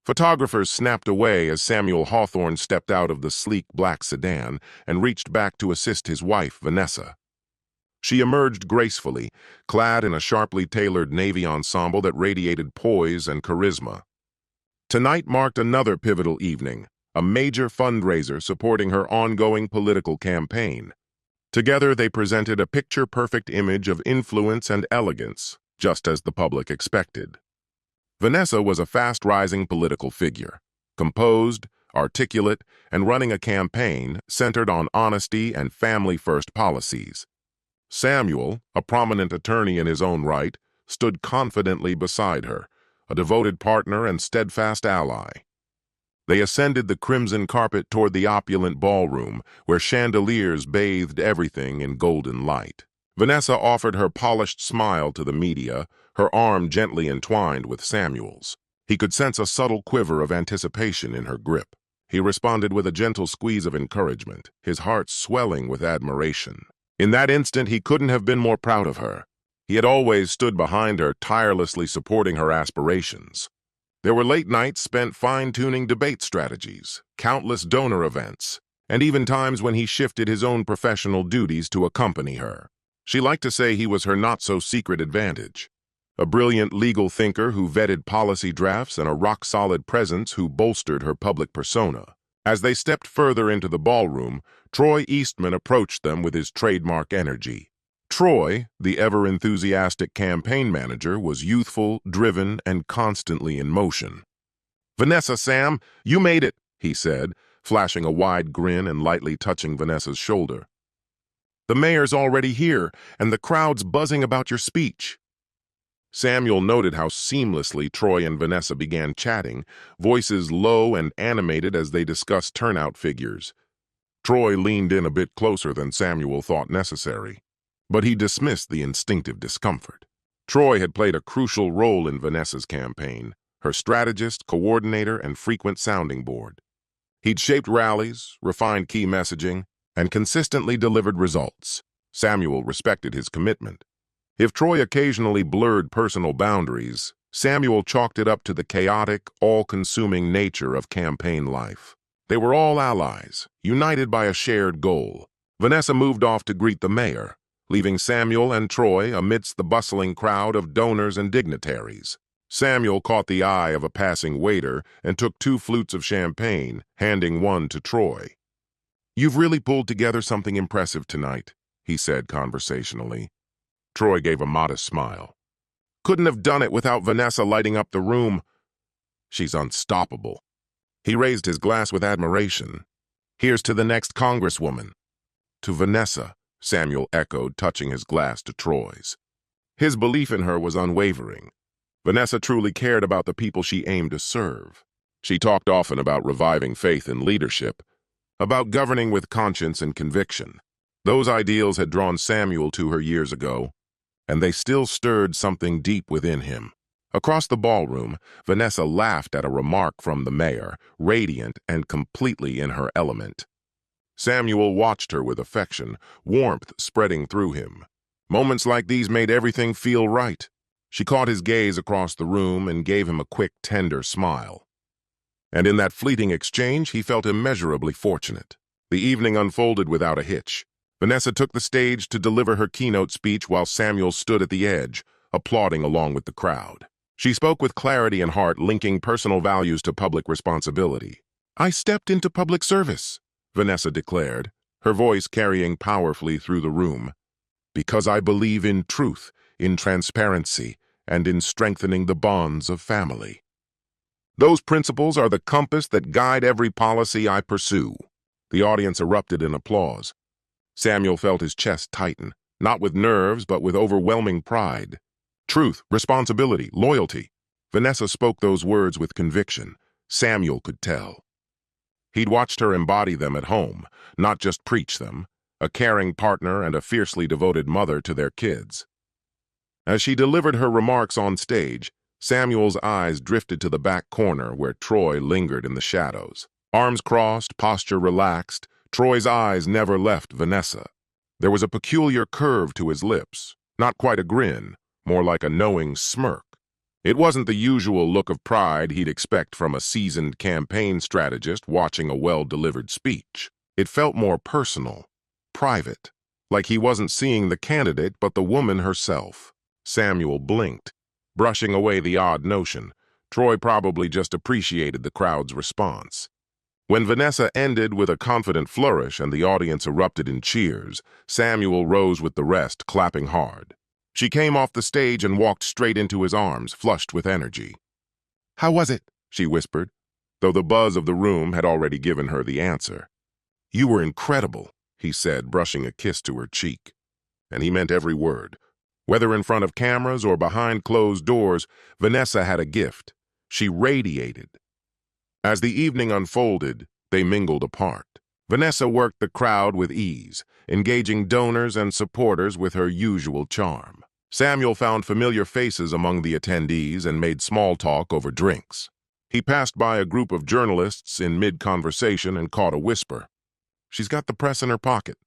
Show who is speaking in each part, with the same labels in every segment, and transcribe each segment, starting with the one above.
Speaker 1: Photographers snapped away as Samuel Hawthorne stepped out of the sleek black sedan and reached back to assist his wife, Vanessa. She emerged gracefully, clad in a sharply tailored navy ensemble that radiated poise and charisma. Tonight marked another pivotal evening, a major fundraiser supporting her ongoing political campaign. Together, they presented a picture-perfect image of influence and elegance, just as the public expected. Vanessa was a fast-rising political figure, composed, articulate, and running a campaign centered on honesty and family-first policies. Samuel, a prominent attorney in his own right, stood confidently beside her, a devoted partner and steadfast ally. They ascended the crimson carpet toward the opulent ballroom, where chandeliers bathed everything in golden light. Vanessa offered her polished smile to the media, her arm gently entwined with Samuel's. He could sense a subtle quiver of anticipation in her grip. He responded with a gentle squeeze of encouragement, his heart swelling with admiration. In that instant, he couldn't have been more proud of her. He had always stood behind her, tirelessly supporting her aspirations. There were late nights spent fine-tuning debate strategies, countless donor events, and even times when he shifted his own professional duties to accompany her. She liked to say he was her not-so-secret advantage, a brilliant legal thinker who vetted policy drafts and a rock-solid presence who bolstered her public persona. As they stepped further into the ballroom, Troy Eastman approached them with his trademark energy. Troy, the ever-enthusiastic campaign manager, was youthful, driven, and constantly in motion. "Vanessa, Sam, you made it," he said, flashing a wide grin and lightly touching Vanessa's shoulder. "The mayor's already here, and the crowd's buzzing about your speech." Samuel noted how seamlessly Troy and Vanessa began chatting, voices low and animated as they discussed turnout figures. Troy leaned in a bit closer than Samuel thought necessary, but he dismissed the instinctive discomfort. Troy had played a crucial role in Vanessa's campaign, her strategist, coordinator, and frequent sounding board. He'd shaped rallies, refined key messaging, and consistently delivered results. Samuel respected his commitment. If Troy occasionally blurred personal boundaries, Samuel chalked it up to the chaotic, all-consuming nature of campaign life. They were all allies, united by a shared goal. Vanessa moved off to greet the mayor, leaving Samuel and Troy amidst the bustling crowd of donors and dignitaries. Samuel caught the eye of a passing waiter and took 2 flutes of champagne, handing one to Troy. "You've really pulled together something impressive tonight," he said conversationally. Troy gave a modest smile. "Couldn't have done it without Vanessa lighting up the room. She's unstoppable." He raised his glass with admiration. "Here's to the next Congresswoman." "To Vanessa," Samuel echoed, touching his glass to Troy's. His belief in her was unwavering. Vanessa truly cared about the people she aimed to serve. She talked often about reviving faith in leadership, about governing with conscience and conviction. Those ideals had drawn Samuel to her years ago, and they still stirred something deep within him. Across the ballroom, Vanessa laughed at a remark from the mayor, radiant and completely in her element. Samuel watched her with affection, warmth spreading through him. Moments like these made everything feel right. She caught his gaze across the room and gave him a quick, tender smile. And in that fleeting exchange, he felt immeasurably fortunate. The evening unfolded without a hitch. Vanessa took the stage to deliver her keynote speech while Samuel stood at the edge, applauding along with the crowd. She spoke with clarity and heart, linking personal values to public responsibility. "I stepped into public service," Vanessa declared, her voice carrying powerfully through the room, "because I believe in truth, in transparency, and in strengthening the bonds of family. Those principles are the compass that guide every policy I pursue." The audience erupted in applause. Samuel felt his chest tighten, not with nerves, but with overwhelming pride. Truth, responsibility, loyalty. Vanessa spoke those words with conviction. Samuel could tell. He'd watched her embody them at home, not just preach them, a caring partner and a fiercely devoted mother to their kids. As she delivered her remarks on stage, Samuel's eyes drifted to the back corner where Troy lingered in the shadows. Arms crossed, posture relaxed, Troy's eyes never left Vanessa. There was a peculiar curve to his lips, not quite a grin, more like a knowing smirk. It wasn't the usual look of pride he'd expect from a seasoned campaign strategist watching a well-delivered speech. It felt more personal, private, like he wasn't seeing the candidate but the woman herself. Samuel blinked, brushing away the odd notion. Troy probably just appreciated the crowd's response. When Vanessa ended with a confident flourish and the audience erupted in cheers, Samuel rose with the rest, clapping hard. She came off the stage and walked straight into his arms, flushed with energy. "How was it?" she whispered, though the buzz of the room had already given her the answer. "You were incredible," he said, brushing a kiss to her cheek. And he meant every word. Whether in front of cameras or behind closed doors, Vanessa had a gift. She radiated. As the evening unfolded, they mingled apart. Vanessa worked the crowd with ease, engaging donors and supporters with her usual charm. Samuel found familiar faces among the attendees and made small talk over drinks. He passed by a group of journalists in mid-conversation and caught a whisper. "She's got the press in her pocket."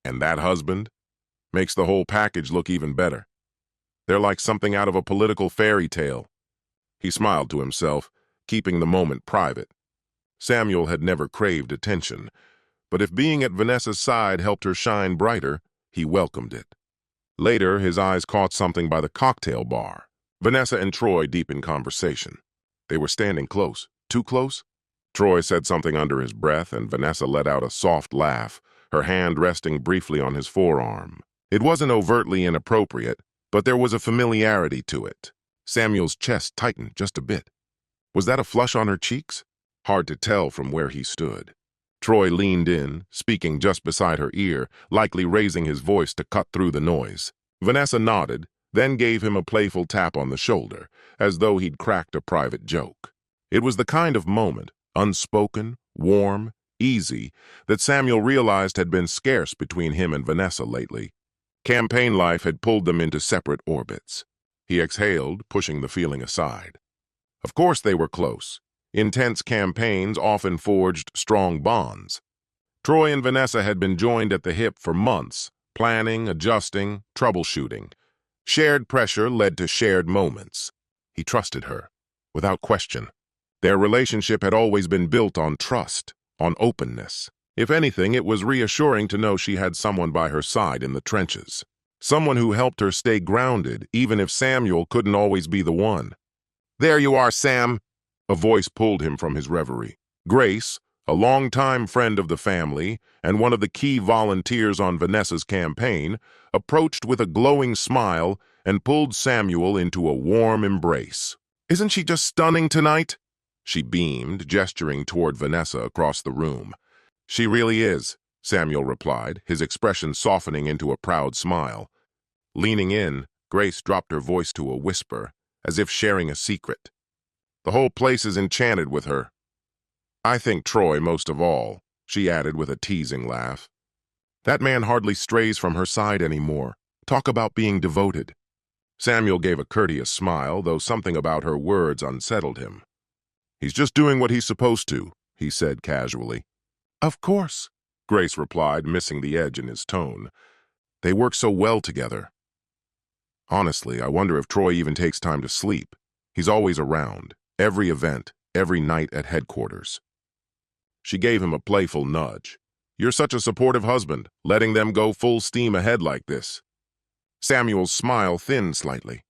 Speaker 1: And that husband makes the whole package look even better. They're like something out of a political fairy tale. He smiled to himself, keeping the moment private. Samuel had never craved attention, but if being at Vanessa's side helped her shine brighter, he welcomed it. Later, his eyes caught something by the cocktail bar. Vanessa and Troy deep in conversation. They were standing close. Too close? Troy said something under his breath, and Vanessa let out a soft laugh, her hand resting briefly on his forearm. It wasn't overtly inappropriate, but there was a familiarity to it. Samuel's chest tightened just a bit. Was that a flush on her cheeks? Hard to tell from where he stood. Troy leaned in, speaking just beside her ear, likely raising his voice to cut through the noise. Vanessa nodded, then gave him a playful tap on the shoulder, as though he'd cracked a private joke. It was the kind of moment, unspoken, warm, easy, that Samuel realized had been scarce between him and Vanessa lately. Campaign life had pulled them into separate orbits. He exhaled, pushing the feeling aside. Of course they were close. Intense campaigns often forged strong bonds. Troy and Vanessa had been joined at the hip for months, planning, adjusting, troubleshooting. Shared pressure led to shared moments. He trusted her, without question. Their relationship had always been built on trust, on openness. If anything, it was reassuring to know she had someone by her side in the trenches. Someone who helped her stay grounded, even if Samuel couldn't always be the one. "There you are, Sam," a voice pulled him from his reverie. Grace, a longtime friend of the family and one of the key volunteers on Vanessa's campaign, approached with a glowing smile and pulled Samuel into a warm embrace. "Isn't she just stunning tonight?" She beamed, gesturing toward Vanessa across the room. "She really is," Samuel replied, his expression softening into a proud smile. Leaning in, Grace dropped her voice to a whisper, as if sharing a secret. "The whole place is enchanted with her. I think Troy most of all," she added with a teasing laugh. "That man hardly strays from her side anymore. Talk about being devoted." Samuel gave a courteous smile, though something about her words unsettled him. "He's just doing what he's supposed to," he said casually. "Of course," Grace replied, missing the edge in his tone. "They work so well together. Honestly, I wonder if Troy even takes time to sleep. He's always around, every event, every night at headquarters." She gave him a playful nudge. "You're such a supportive husband, letting them go full steam ahead like this." Samuel's smile thinned slightly.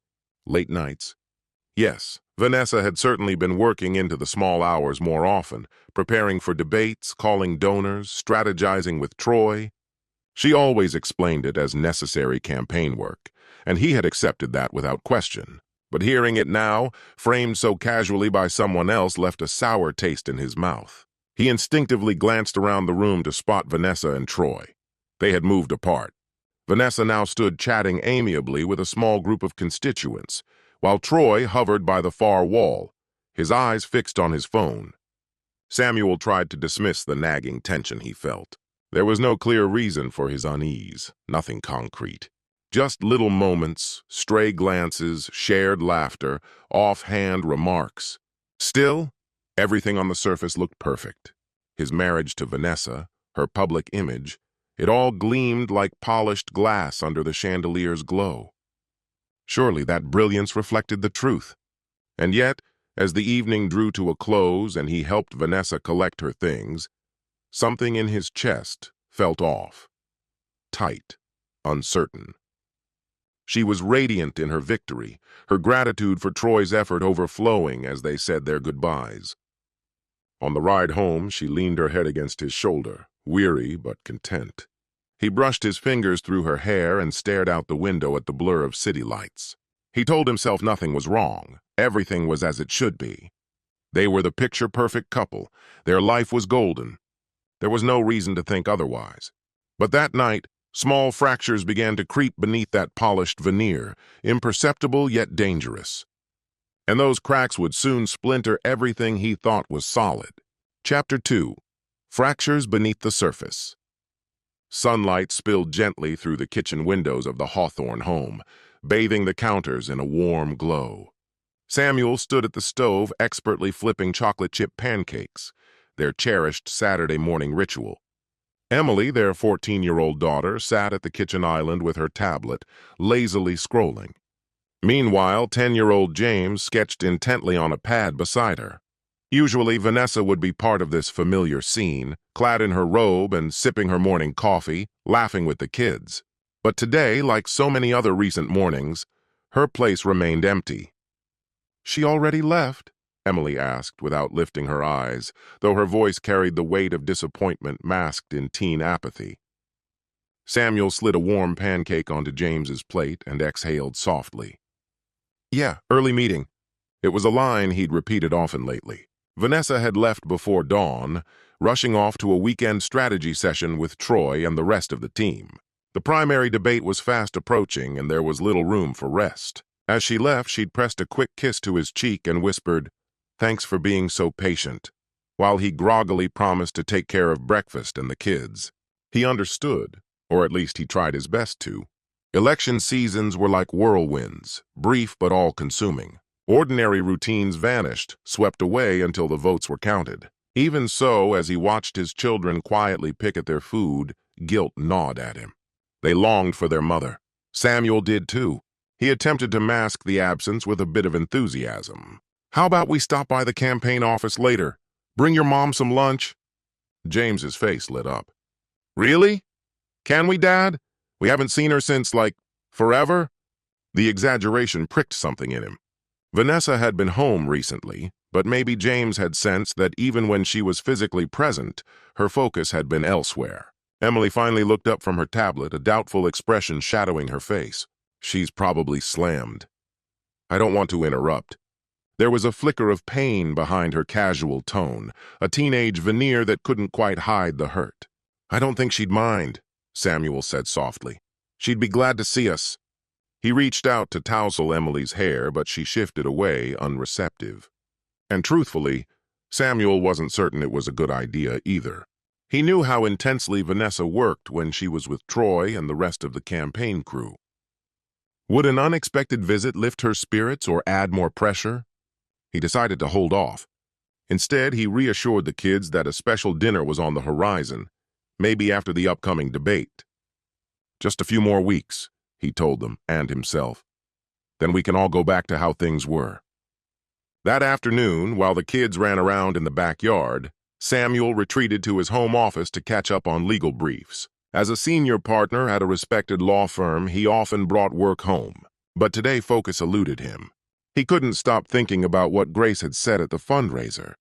Speaker 1: Late nights? Yes, Vanessa had certainly been working into the small hours more often, preparing for debates, calling donors, strategizing with Troy. She always explained it as necessary campaign work, and he had accepted that without question. But hearing it now, framed so casually by someone else, left a sour taste in his mouth. He instinctively glanced around the room to spot Vanessa and Troy. They had moved apart. Vanessa now stood chatting amiably with a small group of constituents, while Troy hovered by the far wall, his eyes fixed on his phone. Samuel tried to dismiss the nagging tension he felt. There was no clear reason for his unease, nothing concrete. Just little moments, stray glances, shared laughter, offhand remarks. Still, everything on the surface looked perfect. His marriage to Vanessa, her public image, it all gleamed like polished glass under the chandelier's glow. Surely that brilliance reflected the truth. And yet, as the evening drew to a close and he helped Vanessa collect her things, something in his chest felt off, tight, uncertain. She was radiant in her victory, her gratitude for Troy's effort overflowing as they said their goodbyes. On the ride home, she leaned her head against his shoulder, weary but content. He brushed his fingers through her hair and stared out the window at the blur of city lights. He told himself nothing was wrong. Everything was as it should be. They were the picture-perfect couple. Their life was golden. There was no reason to think otherwise. But that night, small fractures began to creep beneath that polished veneer, imperceptible yet dangerous. And those cracks would soon splinter everything he thought was solid. Chapter 2. Fractures Beneath the Surface. Sunlight spilled gently through the kitchen windows of the Hawthorne home, bathing the counters in a warm glow. Samuel stood at the stove, expertly flipping chocolate chip pancakes, their cherished Saturday morning ritual. Emily, their 14-year-old daughter, sat at the kitchen island with her tablet, lazily scrolling. Meanwhile, 10-year-old James sketched intently on a pad beside her. Usually, Vanessa would be part of this familiar scene, clad in her robe and sipping her morning coffee, laughing with the kids. But today, like so many other recent mornings, her place remained empty. "She already left?" Emily asked without lifting her eyes, though her voice carried the weight of disappointment masked in teen apathy. Samuel slid a warm pancake onto James's plate and exhaled softly. "Yeah, early meeting." It was a line he'd repeated often lately. Vanessa had left before dawn, rushing off to a weekend strategy session with Troy and the rest of the team. The primary debate was fast approaching, and there was little room for rest. As she left, she'd pressed a quick kiss to his cheek and whispered, "Thanks for being so patient," while he groggily promised to take care of breakfast and the kids. He understood, or at least he tried his best to. Election seasons were like whirlwinds, brief but all-consuming. Ordinary routines vanished, swept away until the votes were counted. Even so, as he watched his children quietly pick at their food, guilt gnawed at him. They longed for their mother. Samuel did too. He attempted to mask the absence with a bit of enthusiasm. "How about we stop by the campaign office later? Bring your mom some lunch?" James's face lit up. "Really? Can we, Dad? We haven't seen her since, like, forever?" The exaggeration pricked something in him. Vanessa had been home recently, but maybe James had sensed that even when she was physically present, her focus had been elsewhere. Emily finally looked up from her tablet, a doubtful expression shadowing her face. "She's probably slammed." "I don't want to interrupt." There was a flicker of pain behind her casual tone, a teenage veneer that couldn't quite hide the hurt. "I don't think she'd mind," Samuel said softly. "She'd be glad to see us." He reached out to tousle Emily's hair, but she shifted away, unreceptive. And truthfully, Samuel wasn't certain it was a good idea either. He knew how intensely Vanessa worked when she was with Troy and the rest of the campaign crew. Would an unexpected visit lift her spirits or add more pressure? He decided to hold off. Instead, he reassured the kids that a special dinner was on the horizon, maybe after the upcoming debate. "Just a few more weeks," he told them and himself. "Then we can all go back to how things were." That afternoon, while the kids ran around in the backyard, Samuel retreated to his home office to catch up on legal briefs. As a senior partner at a respected law firm, he often brought work home. But today focus eluded him. He couldn't stop thinking about what Grace had said at the fundraiser.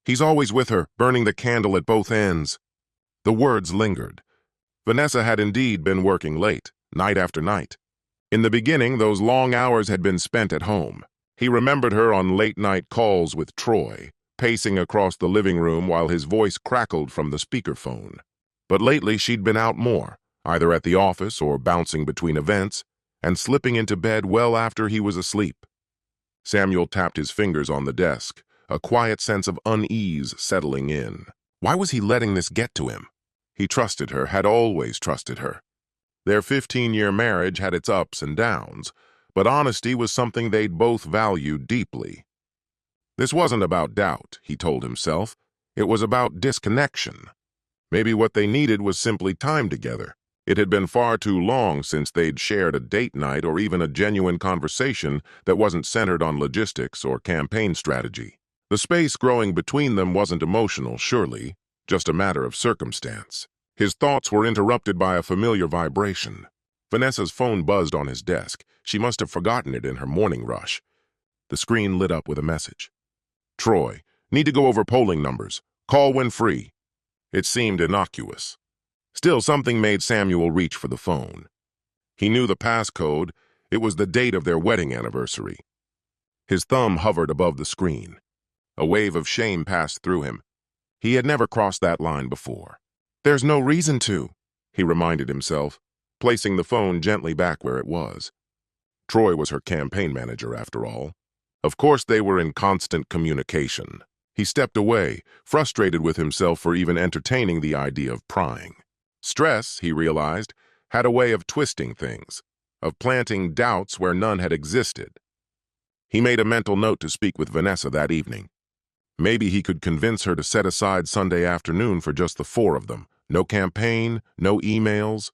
Speaker 1: "He's always with her, burning the candle at both ends." The words lingered. Vanessa had indeed been working late, night after night. In the beginning, those long hours had been spent at home. He remembered her on late-night calls with Troy, pacing across the living room while his voice crackled from the speakerphone. But lately she'd been out more, either at the office or bouncing between events, and slipping into bed well after he was asleep. Samuel tapped his fingers on the desk, a quiet sense of unease settling in. Why was he letting this get to him? He trusted her, had always trusted her. Their 15-year marriage had its ups and downs, but honesty was something they'd both valued deeply. This wasn't about doubt, he told himself. It was about disconnection. Maybe what they needed was simply time together. It had been far too long since they'd shared a date night or even a genuine conversation that wasn't centered on logistics or campaign strategy. The space growing between them wasn't emotional, surely, just a matter of circumstance. His thoughts were interrupted by a familiar vibration. Vanessa's phone buzzed on his desk. She must have forgotten it in her morning rush. The screen lit up with a message. Troy, need to go over polling numbers. Call when free. It seemed innocuous. Still, something made Samuel reach for the phone. He knew the passcode. It was the date of their wedding anniversary. His thumb hovered above the screen. A wave of shame passed through him. He had never crossed that line before. There's no reason to, he reminded himself, placing the phone gently back where it was. Troy was her campaign manager, after all. Of course they were in constant communication. He stepped away, frustrated with himself for even entertaining the idea of prying. Stress, he realized, had a way of twisting things, of planting doubts where none had existed. He made a mental note to speak with Vanessa that evening. Maybe he could convince her to set aside Sunday afternoon for just the four of them. No campaign, no emails.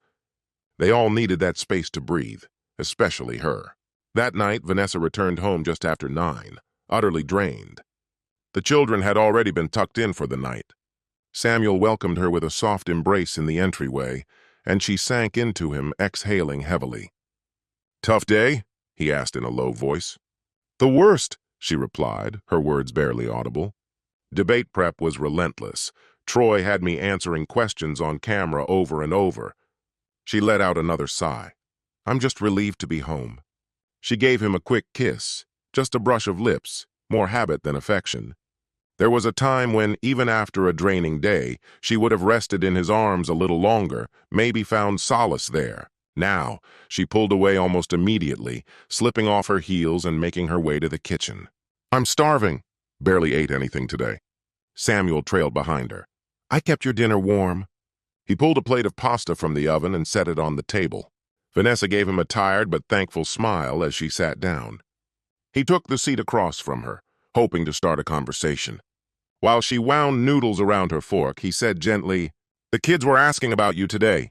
Speaker 1: They all needed that space to breathe, especially her. That night, Vanessa returned home just after 9, utterly drained. The children had already been tucked in for the night. Samuel welcomed her with a soft embrace in the entryway, and she sank into him, exhaling heavily. "Tough day?" he asked in a low voice. "The worst," she replied, her words barely audible. Debate prep was relentless. Troy had me answering questions on camera over and over. She let out another sigh. "I'm just relieved to be home." She gave him a quick kiss, just a brush of lips, more habit than affection. There was a time when, even after a draining day, she would have rested in his arms a little longer, maybe found solace there. Now, she pulled away almost immediately, slipping off her heels and making her way to the kitchen. "I'm starving." "Barely ate anything today." Samuel trailed behind her. "I kept your dinner warm." He pulled a plate of pasta from the oven and set it on the table. Vanessa gave him a tired but thankful smile as she sat down. He took the seat across from her, hoping to start a conversation. While she wound noodles around her fork, he said gently, "The kids were asking about you today.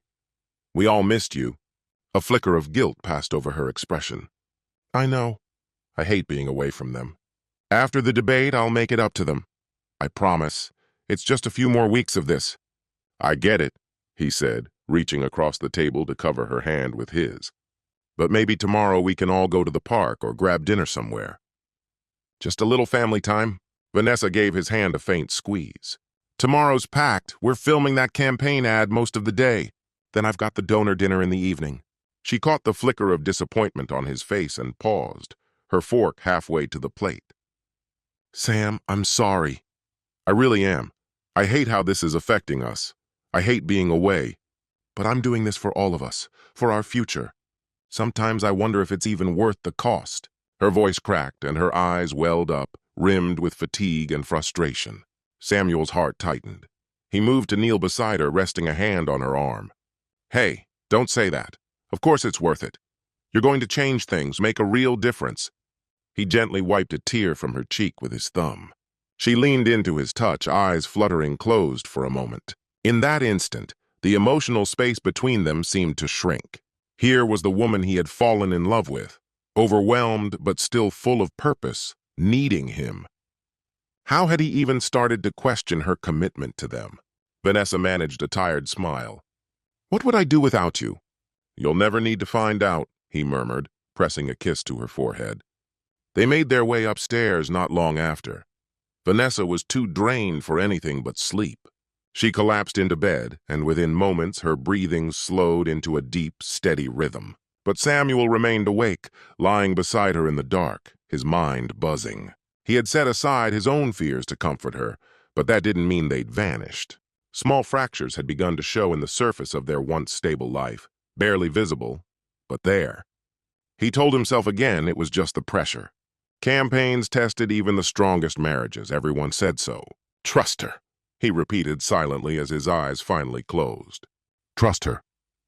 Speaker 1: We all missed you." A flicker of guilt passed over her expression. "I know. I hate being away from them. After the debate, I'll make it up to them. I promise. It's just a few more weeks of this." "I get it," he said, reaching across the table to cover her hand with his. "But maybe tomorrow we can all go to the park or grab dinner somewhere. Just a little family time." Vanessa gave his hand a faint squeeze. "Tomorrow's packed. We're filming that campaign ad most of the day. Then I've got the donor dinner in the evening." She caught the flicker of disappointment on his face and paused, her fork halfway to the plate. "Sam, I'm sorry. I really am. I hate how this is affecting us. I hate being away. But I'm doing this for all of us, for our future. Sometimes I wonder if it's even worth the cost." Her voice cracked and her eyes welled up, rimmed with fatigue and frustration. Samuel's heart tightened. He moved to kneel beside her, resting a hand on her arm. "Hey, don't say that. Of course it's worth it. You're going to change things, make a real difference." He gently wiped a tear from her cheek with his thumb. She leaned into his touch, eyes fluttering closed for a moment. In that instant, the emotional space between them seemed to shrink. Here was the woman he had fallen in love with, overwhelmed but still full of purpose, needing him. How had he even started to question her commitment to them? Vanessa managed a tired smile. "What would I do without you?" "You'll never need to find out," he murmured, pressing a kiss to her forehead. They made their way upstairs not long after. Vanessa was too drained for anything but sleep. She collapsed into bed, and within moments her breathing slowed into a deep, steady rhythm. But Samuel remained awake, lying beside her in the dark, his mind buzzing. He had set aside his own fears to comfort her, but that didn't mean they'd vanished. Small fractures had begun to show in the surface of their once stable life, barely visible, but there. He told himself again it was just the pressure. Campaigns tested even the strongest marriages, everyone said so. "Trust her," he repeated silently as his eyes finally closed. Trust her.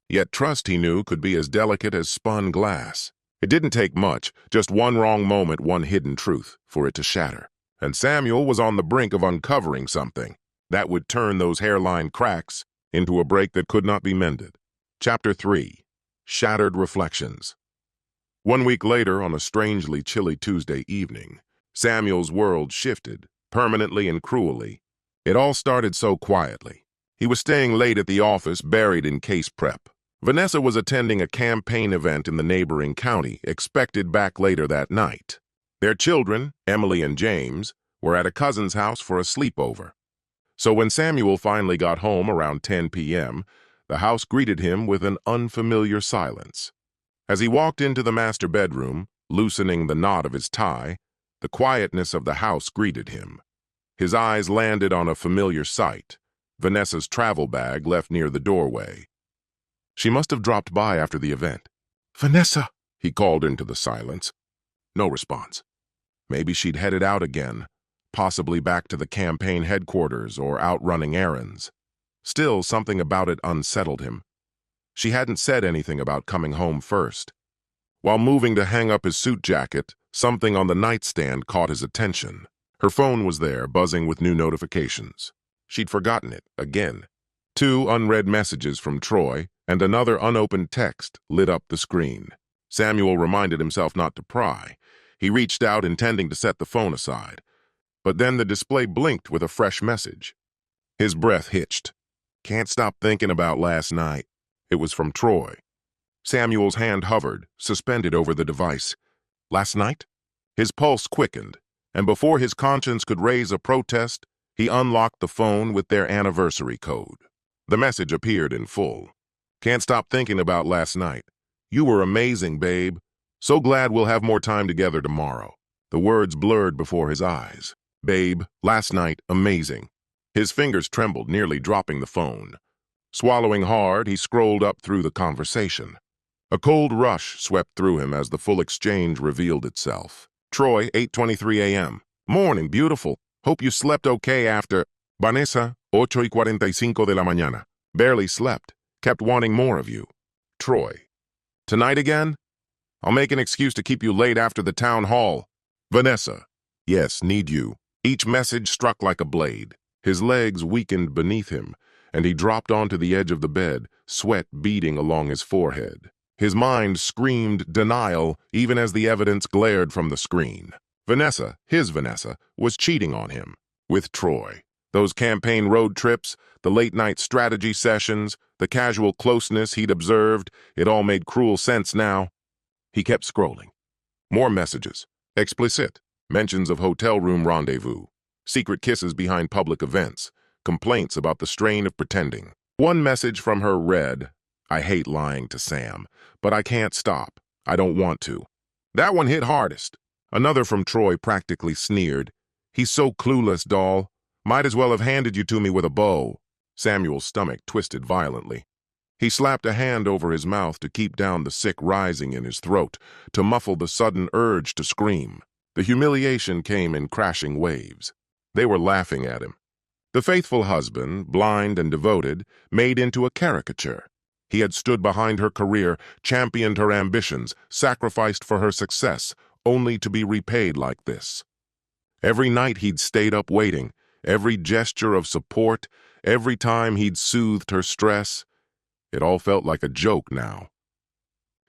Speaker 1: Yet trust, he knew, could be as delicate as spun glass. It didn't take much, just one wrong moment, one hidden truth, for it to shatter. And Samuel was on the brink of uncovering something that would turn those hairline cracks into a break that could not be mended. Chapter 3. Shattered Reflections. 1 week later, on a strangely chilly Tuesday evening, Samuel's world shifted, permanently and cruelly. It all started so quietly. He was staying late at the office, buried in case prep. Vanessa was attending a campaign event in the neighboring county, expected back later that night. Their children, Emily and James, were at a cousin's house for a sleepover. So when Samuel finally got home around 10 p.m., the house greeted him with an unfamiliar silence. As he walked into the master bedroom, loosening the knot of his tie, the quietness of the house greeted him. His eyes landed on a familiar sight, Vanessa's travel bag left near the doorway. She must have dropped by after the event. "Vanessa," he called into the silence. No response. Maybe she'd headed out again, possibly back to the campaign headquarters or out running errands. Still, something about it unsettled him. She hadn't said anything about coming home first. While moving to hang up his suit jacket, something on the nightstand caught his attention. Her phone was there, buzzing with new notifications. She'd forgotten it, again. 2 unread messages from Troy and another unopened text lit up the screen. Samuel reminded himself not to pry. He reached out, intending to set the phone aside. But then the display blinked with a fresh message. His breath hitched. "Can't stop thinking about last night." It was from Troy. Samuel's hand hovered, suspended over the device. Last night? His pulse quickened, and before his conscience could raise a protest, he unlocked the phone with their anniversary code. The message appeared in full. "Can't stop thinking about last night. You were amazing, babe. So glad we'll have more time together tomorrow." The words blurred before his eyes. Babe, last night, amazing. His fingers trembled, nearly dropping the phone. Swallowing hard, he scrolled up through the conversation. A cold rush swept through him as the full exchange revealed itself. Troy, 8:23 a.m. "Morning, beautiful. Hope you slept okay after..." Vanessa, 8:45 de la mañana. "Barely slept. Kept wanting more of you." Troy. "Tonight again? I'll make an excuse to keep you late after the town hall." Vanessa. "Yes, need you." Each message struck like a blade. His legs weakened beneath him, and he dropped onto the edge of the bed, sweat beading along his forehead. His mind screamed denial even as the evidence glared from the screen. Vanessa, his Vanessa, was cheating on him. With Troy. Those campaign road trips, the late-night strategy sessions, the casual closeness he'd observed, it all made cruel sense now. He kept scrolling. More messages. Explicit. Mentions of hotel room rendezvous. Secret kisses behind public events. Complaints about the strain of pretending. One message from her read, "I hate lying to Sam, but I can't stop. I don't want to." That one hit hardest. Another from Troy practically sneered, "He's so clueless, doll. Might as well have handed you to me with a bow." Samuel's stomach twisted violently. He slapped a hand over his mouth to keep down the sick rising in his throat, to muffle the sudden urge to scream. The humiliation came in crashing waves. They were laughing at him. The faithful husband, blind and devoted, made into a caricature. He had stood behind her career, championed her ambitions, sacrificed for her success, only to be repaid like this. Every night he'd stayed up waiting, every gesture of support, every time he'd soothed her stress. It all felt like a joke now.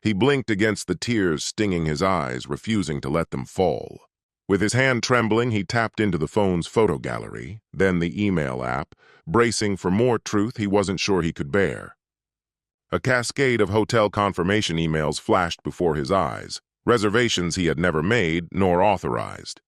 Speaker 1: He blinked against the tears stinging his eyes, refusing to let them fall. With his hand trembling, he tapped into the phone's photo gallery, then the email app, bracing for more truth he wasn't sure he could bear. A cascade of hotel confirmation emails flashed before his eyes, reservations he had never made nor authorized.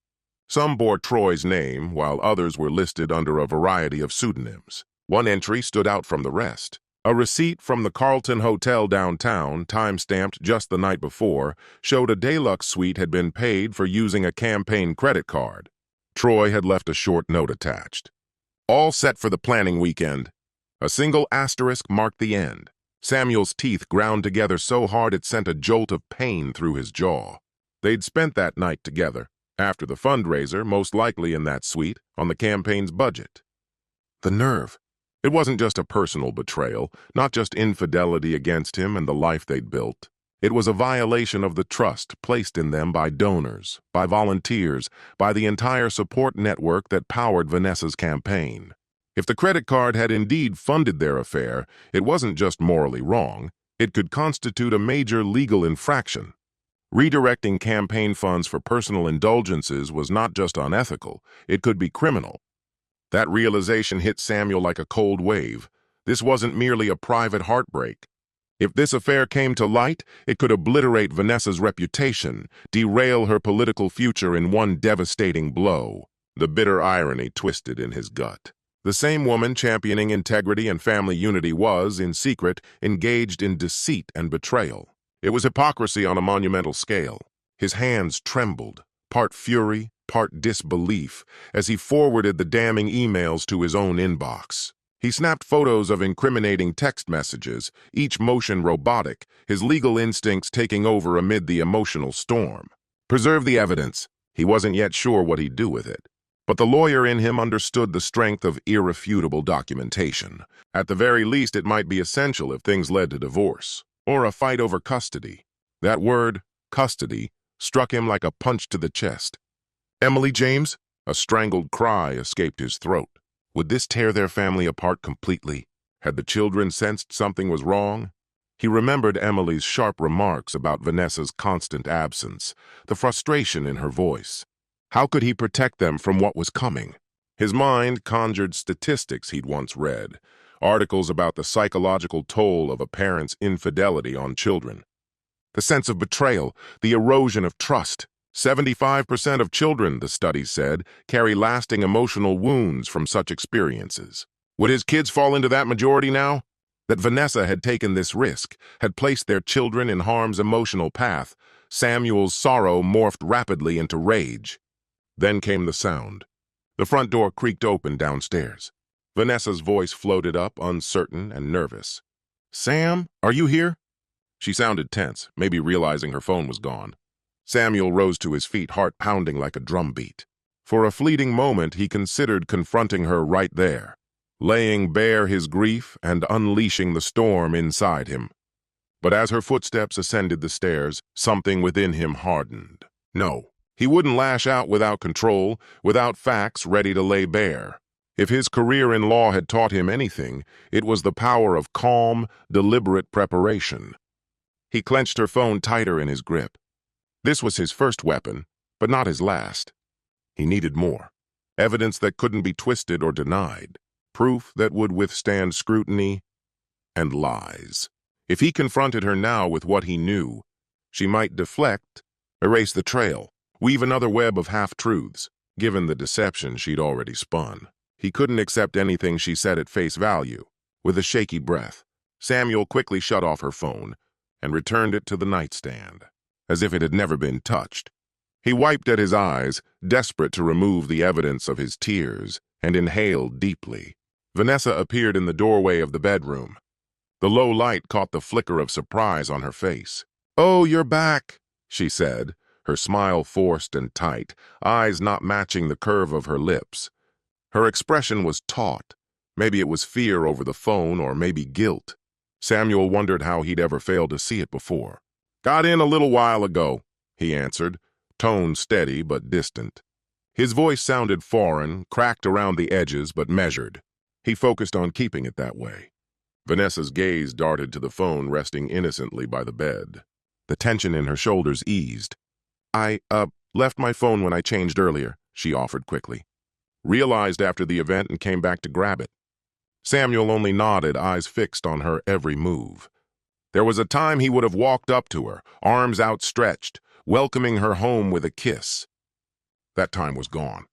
Speaker 1: Some bore Troy's name, while others were listed under a variety of pseudonyms. One entry stood out from the rest. A receipt from the Carlton Hotel downtown, time-stamped just the night before, showed a deluxe suite had been paid for using a campaign credit card. Troy had left a short note attached. "All set for the planning weekend." A single asterisk marked the end. Samuel's teeth ground together so hard it sent a jolt of pain through his jaw. They'd spent that night together, after the fundraiser, most likely in that suite, on the campaign's budget. The nerve. It wasn't just a personal betrayal, not just infidelity against him and the life they'd built. It was a violation of the trust placed in them by donors, by volunteers, by the entire support network that powered Vanessa's campaign. If the credit card had indeed funded their affair, it wasn't just morally wrong, it could constitute a major legal infraction. Redirecting campaign funds for personal indulgences was not just unethical, it could be criminal. That realization hit Samuel like a cold wave. This wasn't merely a private heartbreak. If this affair came to light, it could obliterate Vanessa's reputation, derail her political future in one devastating blow. The bitter irony twisted in his gut. The same woman championing integrity and family unity was, in secret, engaged in deceit and betrayal. It was hypocrisy on a monumental scale. His hands trembled, part fury, part disbelief, as he forwarded the damning emails to his own inbox. He snapped photos of incriminating text messages, each motion robotic, his legal instincts taking over amid the emotional storm. Preserve the evidence. He wasn't yet sure what he'd do with it. But the lawyer in him understood the strength of irrefutable documentation. At the very least, it might be essential if things led to divorce, or a fight over custody. That word, custody, struck him like a punch to the chest. Emily James? A strangled cry escaped his throat. Would this tear their family apart completely? Had the children sensed something was wrong? He remembered Emily's sharp remarks about Vanessa's constant absence, the frustration in her voice. How could he protect them from what was coming? His mind conjured statistics he'd once read, articles about the psychological toll of a parent's infidelity on children. The sense of betrayal, the erosion of trust. 75% of children, the studies said, carry lasting emotional wounds from such experiences. Would his kids fall into that majority now? That Vanessa had taken this risk, had placed their children in harm's emotional path, Samuel's sorrow morphed rapidly into rage. Then came the sound. The front door creaked open downstairs. Vanessa's voice floated up, uncertain and nervous. "Sam, are you here?" She sounded tense, maybe realizing her phone was gone. Samuel rose to his feet, heart pounding like a drumbeat. For a fleeting moment, he considered confronting her right there, laying bare his grief and unleashing the storm inside him. But as her footsteps ascended the stairs, something within him hardened. No. He wouldn't lash out without control, without facts ready to lay bare. If his career in law had taught him anything, it was the power of calm, deliberate preparation. He clenched her phone tighter in his grip. This was his first weapon, but not his last. He needed more. Evidence that couldn't be twisted or denied. Proof that would withstand scrutiny and lies. If he confronted her now with what he knew, she might deflect, erase the trail, weave another web of half-truths, given the deception she'd already spun. He couldn't accept anything she said at face value. With a shaky breath, Samuel quickly shut off her phone and returned it to the nightstand, as if it had never been touched. He wiped at his eyes, desperate to remove the evidence of his tears, and inhaled deeply. Vanessa appeared in the doorway of the bedroom. The low light caught the flicker of surprise on her face. "Oh, you're back," she said, her smile forced and tight, eyes not matching the curve of her lips. Her expression was taut. Maybe it was fear over the phone, or maybe guilt. Samuel wondered how he'd ever failed to see it before. "Got in a little while ago," he answered, tone steady but distant. His voice sounded foreign, cracked around the edges but measured. He focused on keeping it that way. Vanessa's gaze darted to the phone resting innocently by the bed. The tension in her shoulders eased. I left my phone when I changed earlier," she offered quickly. Realized after the event and came back to grab it. Samuel only nodded, eyes fixed on her every move. There was a time he would have walked up to her, arms outstretched, welcoming her home with a kiss. That time was gone.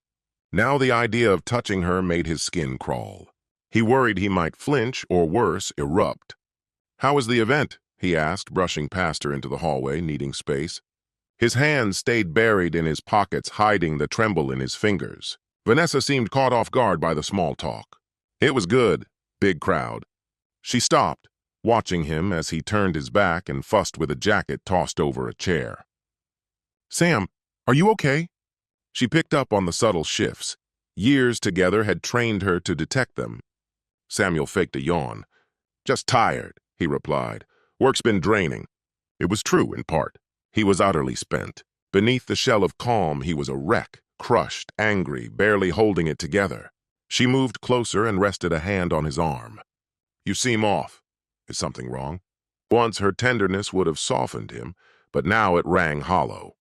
Speaker 1: Now the idea of touching her made his skin crawl. He worried he might flinch, or worse, erupt. "How was the event?" he asked, brushing past her into the hallway, needing space. His hands stayed buried in his pockets, hiding the tremble in his fingers. Vanessa seemed caught off guard by the small talk. "It was good. Big crowd." She stopped, watching him as he turned his back and fussed with a jacket tossed over a chair. "Sam, are you okay?" She picked up on the subtle shifts. Years together had trained her to detect them. Samuel faked a yawn. "Just tired," he replied. "Work's been draining." It was true, in part. He was utterly spent. Beneath the shell of calm, he was a wreck, crushed, angry, barely holding it together. She moved closer and rested a hand on his arm. "You seem off. Is something wrong?" Once her tenderness would have softened him, but now it rang hollow.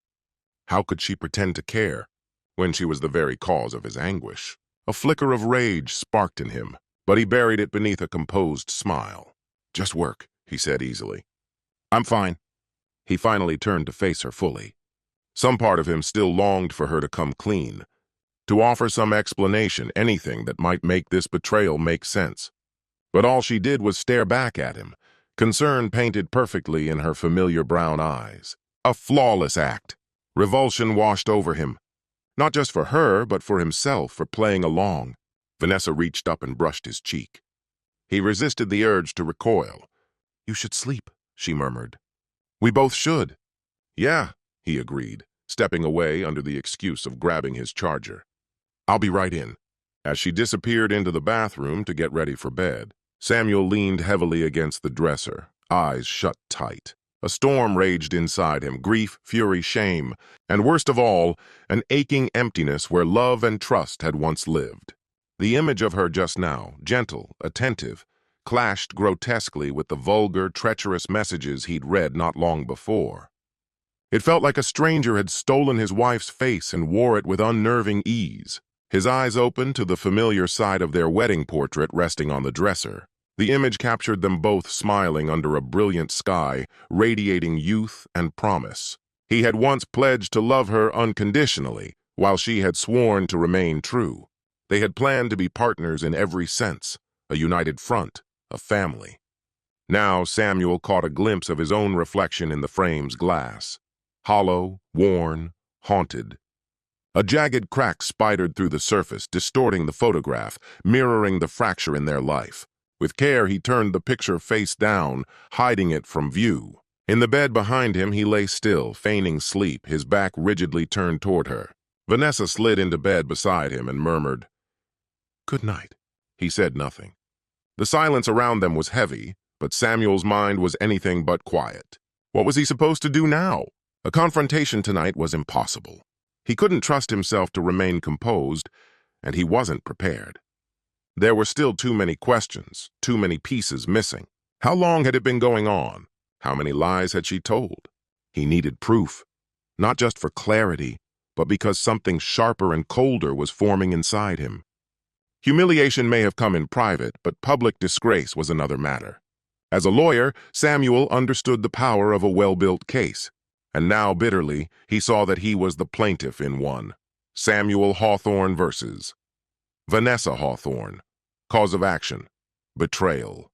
Speaker 1: How could she pretend to care when she was the very cause of his anguish? A flicker of rage sparked in him, but he buried it beneath a composed smile. "Just work," he said easily. "I'm fine." He finally turned to face her fully. Some part of him still longed for her to come clean, to offer some explanation, anything that might make this betrayal make sense. But all she did was stare back at him, concern painted perfectly in her familiar brown eyes. A flawless act. Revulsion washed over him. Not just for her, but for himself, for playing along. Vanessa reached up and brushed his cheek. He resisted the urge to recoil. "You should sleep," she murmured. "We both should." "Yeah," he agreed, stepping away under the excuse of grabbing his charger. "I'll be right in." As she disappeared into the bathroom to get ready for bed, Samuel leaned heavily against the dresser, eyes shut tight. A storm raged inside him, grief, fury, shame, and worst of all, an aching emptiness where love and trust had once lived. The image of her just now, gentle, attentive, clashed grotesquely with the vulgar, treacherous messages he'd read not long before. It felt like a stranger had stolen his wife's face and wore it with unnerving ease. His eyes opened to the familiar side of their wedding portrait resting on the dresser. The image captured them both smiling under a brilliant sky, radiating youth and promise. He had once pledged to love her unconditionally, while she had sworn to remain true. They had planned to be partners in every sense, a united front, a family. Now Samuel caught a glimpse of his own reflection in the frame's glass. Hollow, worn, haunted. A jagged crack spidered through the surface, distorting the photograph, mirroring the fracture in their life. With care, he turned the picture face down, hiding it from view. In the bed behind him, he lay still, feigning sleep, his back rigidly turned toward her. Vanessa slid into bed beside him and murmured, "Good night." He said nothing. The silence around them was heavy, but Samuel's mind was anything but quiet. What was he supposed to do now? A confrontation tonight was impossible. He couldn't trust himself to remain composed, and he wasn't prepared. There were still too many questions, too many pieces missing. How long had it been going on? How many lies had she told? He needed proof, not just for clarity, but because something sharper and colder was forming inside him. Humiliation may have come in private, but public disgrace was another matter. As a lawyer, Samuel understood the power of a well-built case, and now bitterly he saw that he was the plaintiff in one. Samuel Hawthorne versus Vanessa Hawthorne. Cause of action: betrayal.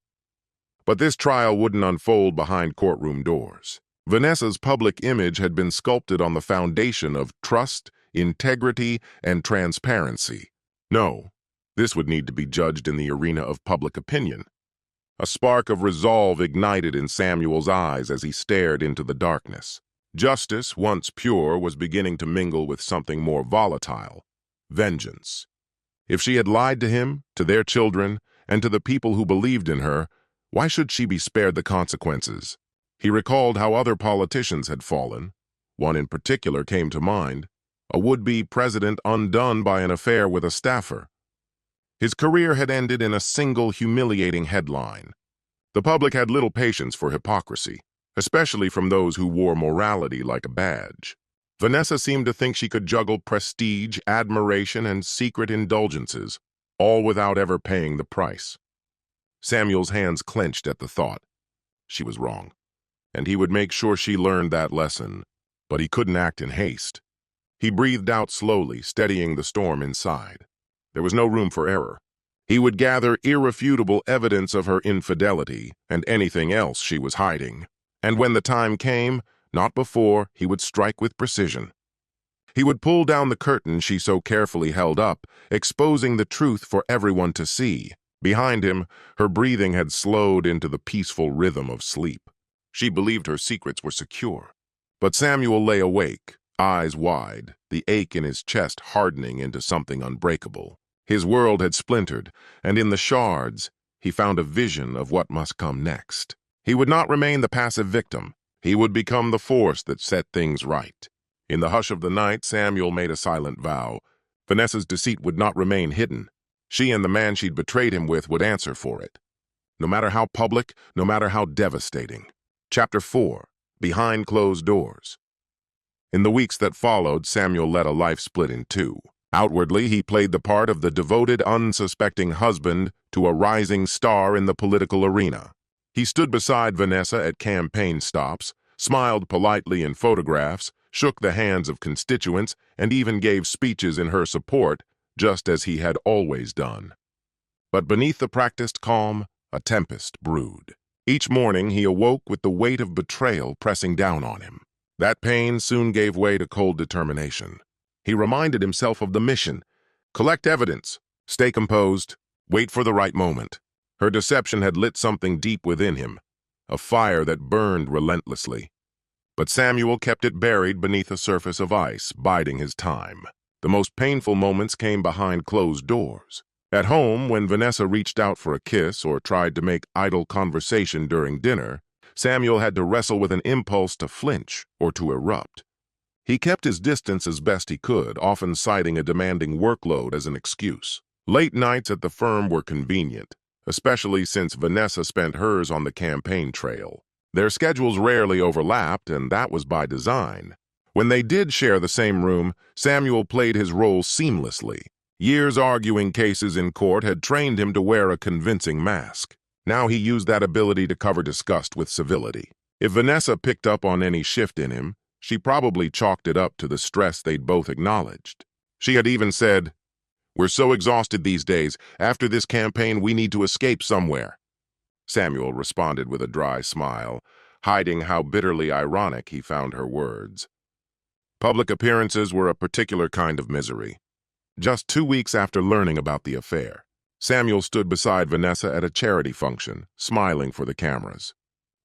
Speaker 1: But this trial wouldn't unfold behind courtroom doors. Vanessa's public image had been sculpted on the foundation of trust, integrity, and transparency. No, this would need to be judged in the arena of public opinion. A spark of resolve ignited in Samuel's eyes as he stared into the darkness. Justice, once pure, was beginning to mingle with something more volatile: vengeance. If she had lied to him, to their children, and to the people who believed in her, why should she be spared the consequences? He recalled how other politicians had fallen. One in particular came to mind, a would-be president undone by an affair with a staffer. His career had ended in a single humiliating headline. The public had little patience for hypocrisy, especially from those who wore morality like a badge. Vanessa seemed to think she could juggle prestige, admiration, and secret indulgences, all without ever paying the price. Samuel's hands clenched at the thought. She was wrong, and he would make sure she learned that lesson, but he couldn't act in haste. He breathed out slowly, steadying the storm inside. There was no room for error. He would gather irrefutable evidence of her infidelity and anything else she was hiding, and when the time came, not before, he would strike with precision. He would pull down the curtain she so carefully held up, exposing the truth for everyone to see. Behind him, her breathing had slowed into the peaceful rhythm of sleep. She believed her secrets were secure. But Samuel lay awake, eyes wide, the ache in his chest hardening into something unbreakable. His world had splintered, and in the shards, he found a vision of what must come next. He would not remain the passive victim. He would become the force that set things right. In the hush of the night, Samuel made a silent vow. Vanessa's deceit would not remain hidden. She and the man she'd betrayed him with would answer for it. No matter how public, no matter how devastating. Chapter 4. Behind Closed Doors. In the weeks that followed, Samuel led a life split in two. Outwardly, he played the part of the devoted, unsuspecting husband to a rising star in the political arena. He stood beside Vanessa at campaign stops, smiled politely in photographs, shook the hands of constituents, and even gave speeches in her support, just as he had always done. But beneath the practiced calm, a tempest brewed. Each morning he awoke with the weight of betrayal pressing down on him. That pain soon gave way to cold determination. He reminded himself of the mission: collect evidence, stay composed, wait for the right moment. Her deception had lit something deep within him, a fire that burned relentlessly. But Samuel kept it buried beneath a surface of ice, biding his time. The most painful moments came behind closed doors. At home, when Vanessa reached out for a kiss or tried to make idle conversation during dinner, Samuel had to wrestle with an impulse to flinch or to erupt. He kept his distance as best he could, often citing a demanding workload as an excuse. Late nights at the firm were convenient, especially since Vanessa spent hers on the campaign trail. Their schedules rarely overlapped, and that was by design. When they did share the same room, Samuel played his role seamlessly. Years arguing cases in court had trained him to wear a convincing mask. Now he used that ability to cover disgust with civility. If Vanessa picked up on any shift in him, she probably chalked it up to the stress they'd both acknowledged. She had even said, "We're so exhausted these days. After this campaign, we need to escape somewhere." Samuel responded with a dry smile, hiding how bitterly ironic he found her words. Public appearances were a particular kind of misery. Just 2 weeks after learning about the affair, Samuel stood beside Vanessa at a charity function, smiling for the cameras.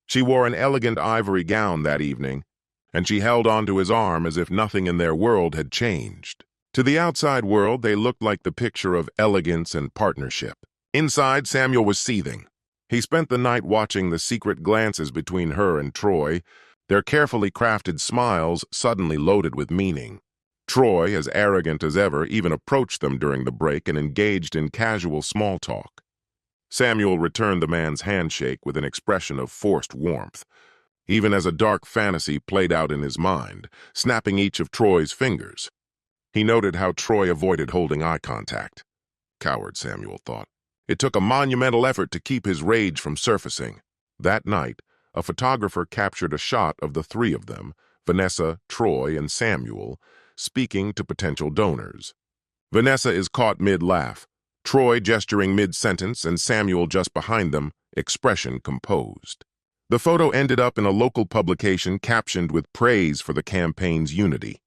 Speaker 1: She wore an elegant ivory gown that evening, and she held onto his arm as if nothing in their world had changed. To the outside world, they looked like the picture of elegance and partnership. Inside, Samuel was seething. He spent the night watching the secret glances between her and Troy, their carefully crafted smiles suddenly loaded with meaning. Troy, as arrogant as ever, even approached them during the break and engaged in casual small talk. Samuel returned the man's handshake with an expression of forced warmth, even as a dark fantasy played out in his mind, snapping each of Troy's fingers. He noted how Troy avoided holding eye contact. Coward, Samuel thought. It took a monumental effort to keep his rage from surfacing. That night, a photographer captured a shot of the three of them, Vanessa, Troy, and Samuel, speaking to potential donors. Vanessa is caught mid-laugh, Troy gesturing mid-sentence, and Samuel just behind them, expression composed. The photo ended up in a local publication captioned with praise for the campaign's unity.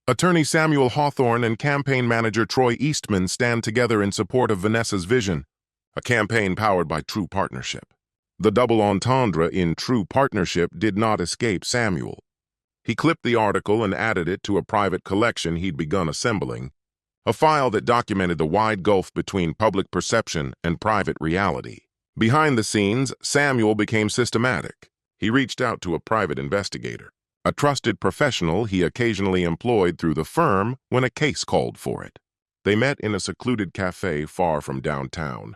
Speaker 1: Attorney Samuel Hawthorne and campaign manager Troy Eastman stand together in support of Vanessa's vision, a campaign powered by True Partnership. The double entendre in True Partnership did not escape Samuel. He clipped the article and added it to a private collection he'd begun assembling, a file that documented the wide gulf between public perception and private reality. Behind the scenes, Samuel became systematic. He reached out to a private investigator, a trusted professional he occasionally employed through the firm when a case called for it. They met in a secluded cafe far from downtown,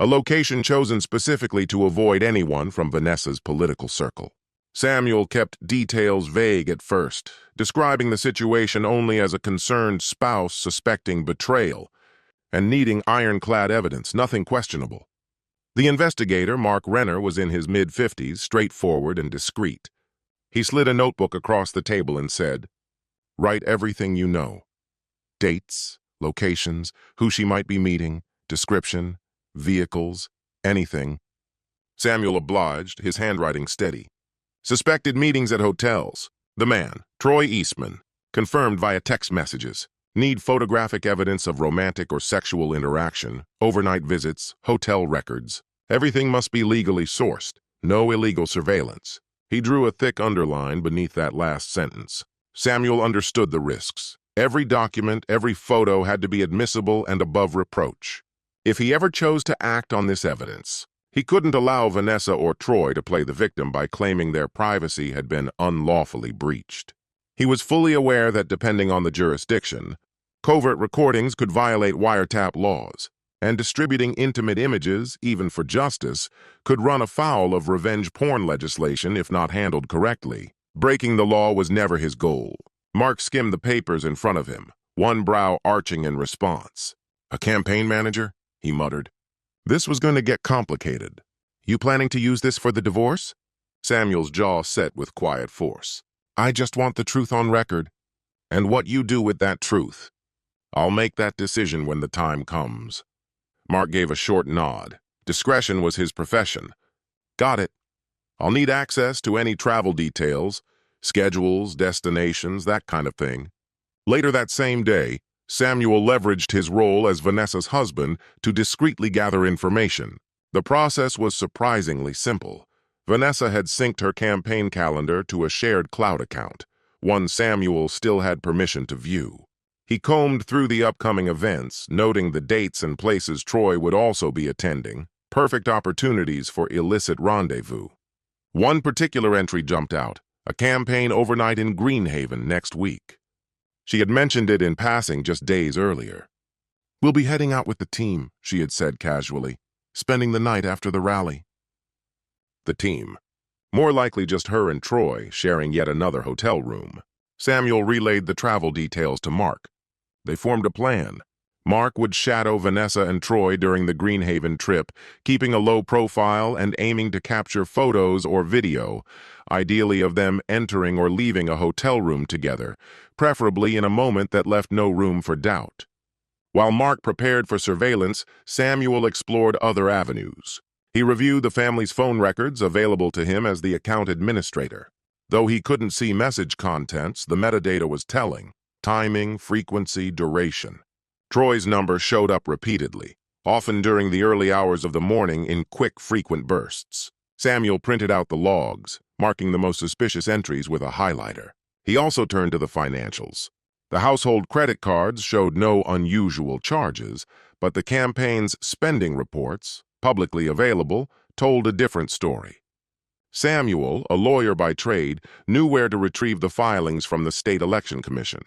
Speaker 1: a location chosen specifically to avoid anyone from Vanessa's political circle. Samuel kept details vague at first, describing the situation only as a concerned spouse suspecting betrayal and needing ironclad evidence, nothing questionable. The investigator, Mark Renner, was in his mid-50s, straightforward and discreet. He slid a notebook across the table and said, "Write everything you know. Dates, locations, who she might be meeting, description, vehicles, anything." Samuel obliged, his handwriting steady. Suspected meetings at hotels. The man, Troy Eastman, confirmed via text messages. Need photographic evidence of romantic or sexual interaction, overnight visits, hotel records. Everything must be legally sourced. No illegal surveillance. He drew a thick underline beneath that last sentence. Samuel understood the risks. Every document, every photo had to be admissible and above reproach. If he ever chose to act on this evidence, he couldn't allow Vanessa or Troy to play the victim by claiming their privacy had been unlawfully breached. He was fully aware that depending on the jurisdiction, covert recordings could violate wiretap laws. and distributing intimate images, even for justice, could run afoul of revenge porn legislation if not handled correctly. Breaking the law was never his goal. Mark skimmed the papers in front of him, one brow arching in response. "A campaign manager?" he muttered. This was going to get complicated. "You planning to use this for the divorce?" Samuel's jaw set with quiet force. "I just want the truth on record. And what you do with that truth. I'll make that decision when the time comes." Mark gave a short nod. Discretion was his profession. "Got it. I'll need access to any travel details, schedules, destinations, that kind of thing." Later that same day, Samuel leveraged his role as Vanessa's husband to discreetly gather information. The process was surprisingly simple. Vanessa had synced her campaign calendar to a shared cloud account, one Samuel still had permission to view. He combed through the upcoming events, noting the dates and places Troy would also be attending, perfect opportunities for illicit rendezvous. One particular entry jumped out, a campaign overnight in Greenhaven next week. She had mentioned it in passing just days earlier. "We'll be heading out with the team," she had said casually, "spending the night after the rally." The team. More likely just her and Troy, sharing yet another hotel room. Samuel relayed the travel details to Mark. They formed a plan. Mark would shadow Vanessa and Troy during the Greenhaven trip, keeping a low profile and aiming to capture photos or video, ideally of them entering or leaving a hotel room together, preferably in a moment that left no room for doubt. While Mark prepared for surveillance, Samuel explored other avenues. He reviewed the family's phone records available to him as the account administrator. Though he couldn't see message contents, the metadata was telling: timing, frequency, duration. Troy's number showed up repeatedly, often during the early hours of the morning in quick, frequent bursts. Samuel printed out the logs, marking the most suspicious entries with a highlighter. He also turned to the financials. The household credit cards showed no unusual charges, but the campaign's spending reports, publicly available, told a different story. Samuel, a lawyer by trade, knew where to retrieve the filings from the State Election Commission.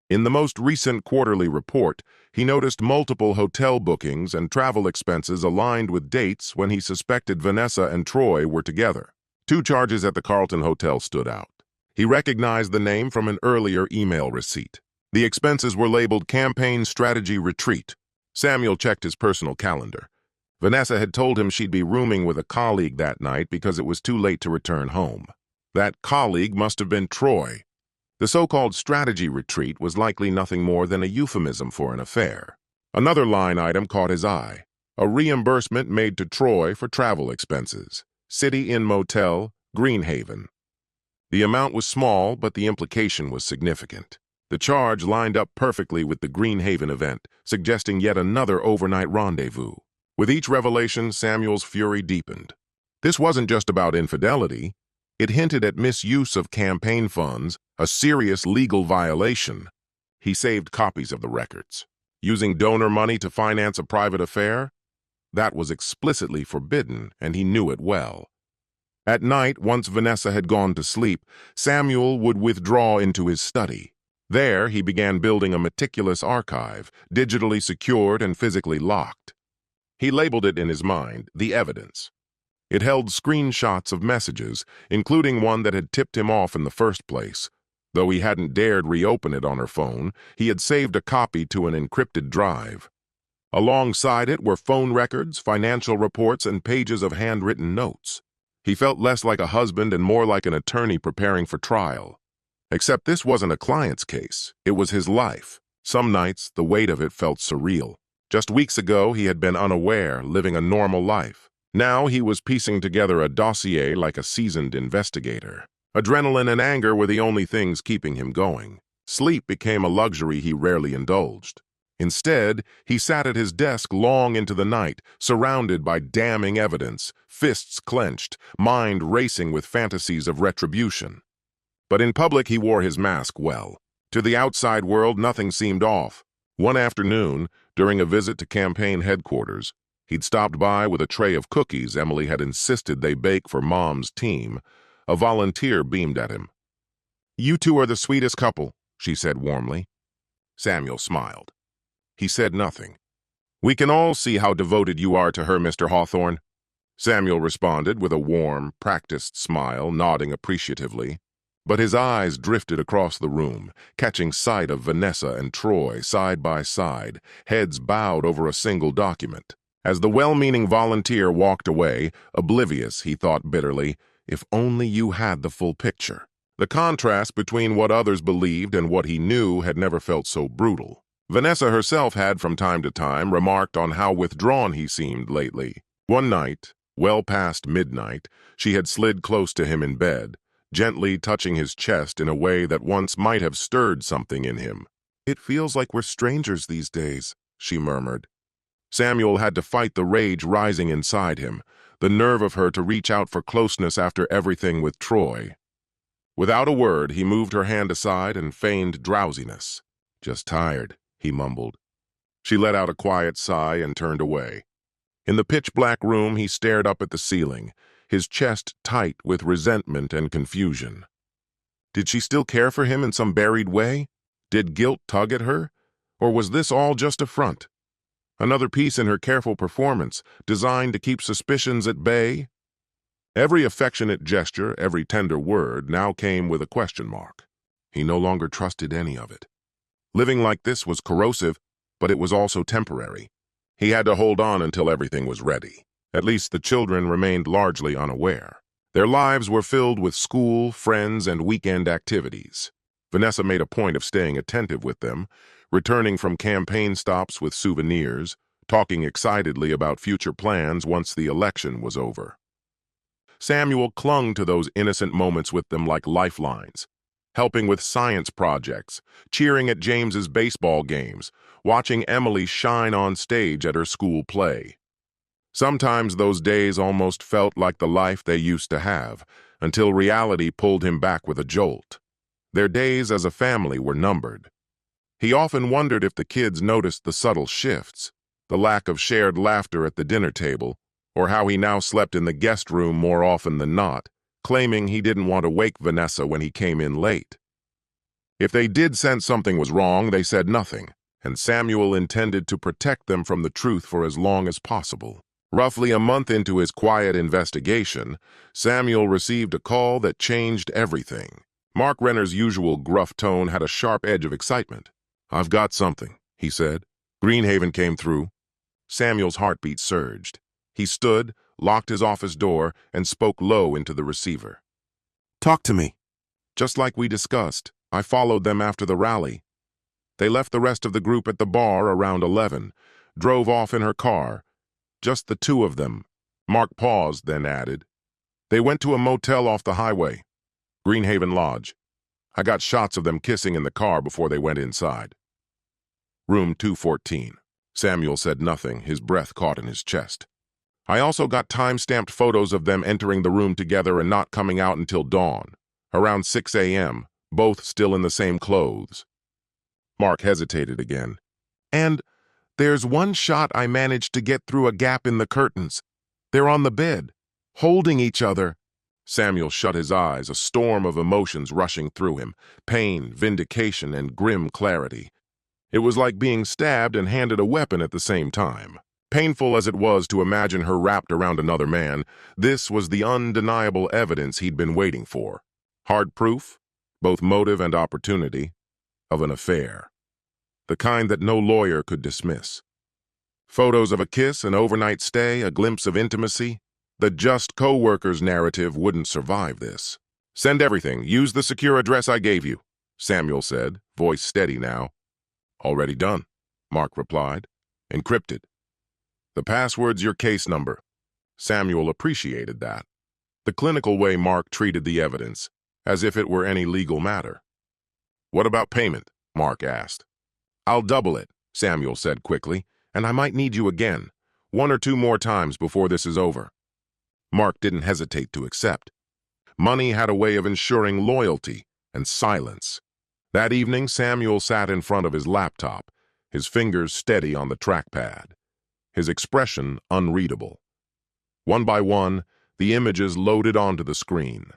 Speaker 1: In the most recent quarterly report, he noticed multiple hotel bookings and travel expenses aligned with dates when he suspected Vanessa and Troy were together. 2 charges at the Carlton Hotel stood out. He recognized the name from an earlier email receipt. The expenses were labeled Campaign Strategy Retreat. Samuel checked his personal calendar. Vanessa had told him she'd be rooming with a colleague that night because it was too late to return home. That colleague must have been Troy. The so-called strategy retreat was likely nothing more than a euphemism for an affair. Another line item caught his eye: a reimbursement made to Troy for travel expenses. City Inn Motel, Greenhaven. The amount was small, but the implication was significant. The charge lined up perfectly with the Greenhaven event, suggesting yet another overnight rendezvous. With each revelation, Samuel's fury deepened. This wasn't just about infidelity. It hinted at misuse of campaign funds, a serious legal violation. He saved copies of the records. Using donor money to finance a private affair? That was explicitly forbidden, and he knew it well. At night, once Vanessa had gone to sleep, Samuel would withdraw into his study. There, he began building a meticulous archive, digitally secured and physically locked. He labeled it in his mind, The Evidence. It held screenshots of messages, including one that had tipped him off in the first place. Though he hadn't dared reopen it on her phone, he had saved a copy to an encrypted drive. Alongside it were phone records, financial reports, and pages of handwritten notes. He felt less like a husband and more like an attorney preparing for trial. Except this wasn't a client's case. It was his life. Some nights, the weight of it felt surreal. Just weeks ago, he had been unaware, living a normal life. Now he was piecing together a dossier like a seasoned investigator. Adrenaline and anger were the only things keeping him going. Sleep became a luxury he rarely indulged. Instead, he sat at his desk long into the night, surrounded by damning evidence, fists clenched, mind racing with fantasies of retribution. But in public, he wore his mask well. To the outside world, nothing seemed off. One afternoon, during a visit to campaign headquarters, he'd stopped by with a tray of cookies Emily had insisted they bake for Mom's team. A volunteer beamed at him. "You two are the sweetest couple," she said warmly. Samuel smiled. He said nothing. "We can all see how devoted you are to her, Mr. Hawthorne," Samuel responded with a warm, practiced smile, nodding appreciatively. But his eyes drifted across the room, catching sight of Vanessa and Troy side by side, heads bowed over a single document. As the well-meaning volunteer walked away, oblivious, he thought bitterly, if only you had the full picture. The contrast between what others believed and what he knew had never felt so brutal. Vanessa herself had from time to time remarked on how withdrawn he seemed lately. One night, well past midnight, she had slid close to him in bed, gently touching his chest in a way that once might have stirred something in him. "It feels like we're strangers these days," she murmured. Samuel had to fight the rage rising inside him, the nerve of her to reach out for closeness after everything with Troy. Without a word, he moved her hand aside and feigned drowsiness. "Just tired," he mumbled. She let out a quiet sigh and turned away. In the pitch-black room, he stared up at the ceiling, his chest tight with resentment and confusion. Did she still care for him in some buried way? Did guilt tug at her? Or was this all just a front? Another piece in her careful performance, designed to keep suspicions at bay? Every affectionate gesture, every tender word, now came with a question mark. He no longer trusted any of it. Living like this was corrosive, but it was also temporary. He had to hold on until everything was ready. At least the children remained largely unaware. Their lives were filled with school, friends, and weekend activities. Vanessa made a point of staying attentive with them, returning from campaign stops with souvenirs, talking excitedly about future plans once the election was over. Samuel clung to those innocent moments with them like lifelines, helping with science projects, cheering at James's baseball games, watching Emily shine on stage at her school play. Sometimes those days almost felt like the life they used to have, until reality pulled him back with a jolt. Their days as a family were numbered. He often wondered if the kids noticed the subtle shifts, the lack of shared laughter at the dinner table, or how he now slept in the guest room more often than not, claiming he didn't want to wake Vanessa when he came in late. If they did sense something was wrong, they said nothing, and Samuel intended to protect them from the truth for as long as possible. Roughly a month into his quiet investigation, Samuel received a call that changed everything. Mark Renner's usual gruff tone had a sharp edge of excitement. "I've got something," he said. "Greenhaven came through." Samuel's heartbeat surged. He stood, locked his office door, and spoke low into the receiver. "Talk to me." "Just like we discussed, I followed them after the rally. They left the rest of the group at the bar around 11, drove off in her car. Just the two of them." Mark paused, then added, "They went to a motel off the highway, Greenhaven Lodge. I got shots of them kissing in the car before they went inside." "Room 214. Samuel said nothing, his breath caught in his chest. "I also got time-stamped photos of them entering the room together and not coming out until dawn, around 6 a.m., both still in the same clothes." Mark hesitated again. "And there's one shot I managed to get through a gap in the curtains. They're on the bed, holding each other." Samuel shut his eyes, a storm of emotions rushing through him, pain, vindication, and grim clarity. It was like being stabbed and handed a weapon at the same time. Painful as it was to imagine her wrapped around another man, this was the undeniable evidence he'd been waiting for. Hard proof, both motive and opportunity, of an affair. The kind that no lawyer could dismiss. Photos of a kiss, an overnight stay, a glimpse of intimacy. The just co-workers narrative wouldn't survive this. "Send everything. Use the secure address I gave you," Samuel said, voice steady now. "Already done," Mark replied. "Encrypted. The password's your case number." Samuel appreciated that. The clinical way Mark treated the evidence, as if it were any legal matter. "What about payment?" Mark asked. "I'll double it," Samuel said quickly, "and I might need you again, 1 or 2 more times before this is over." Mark didn't hesitate to accept. Money had a way of ensuring loyalty and silence. That evening, Samuel sat in front of his laptop, his fingers steady on the trackpad, his expression unreadable. One by one, the images loaded onto the screen.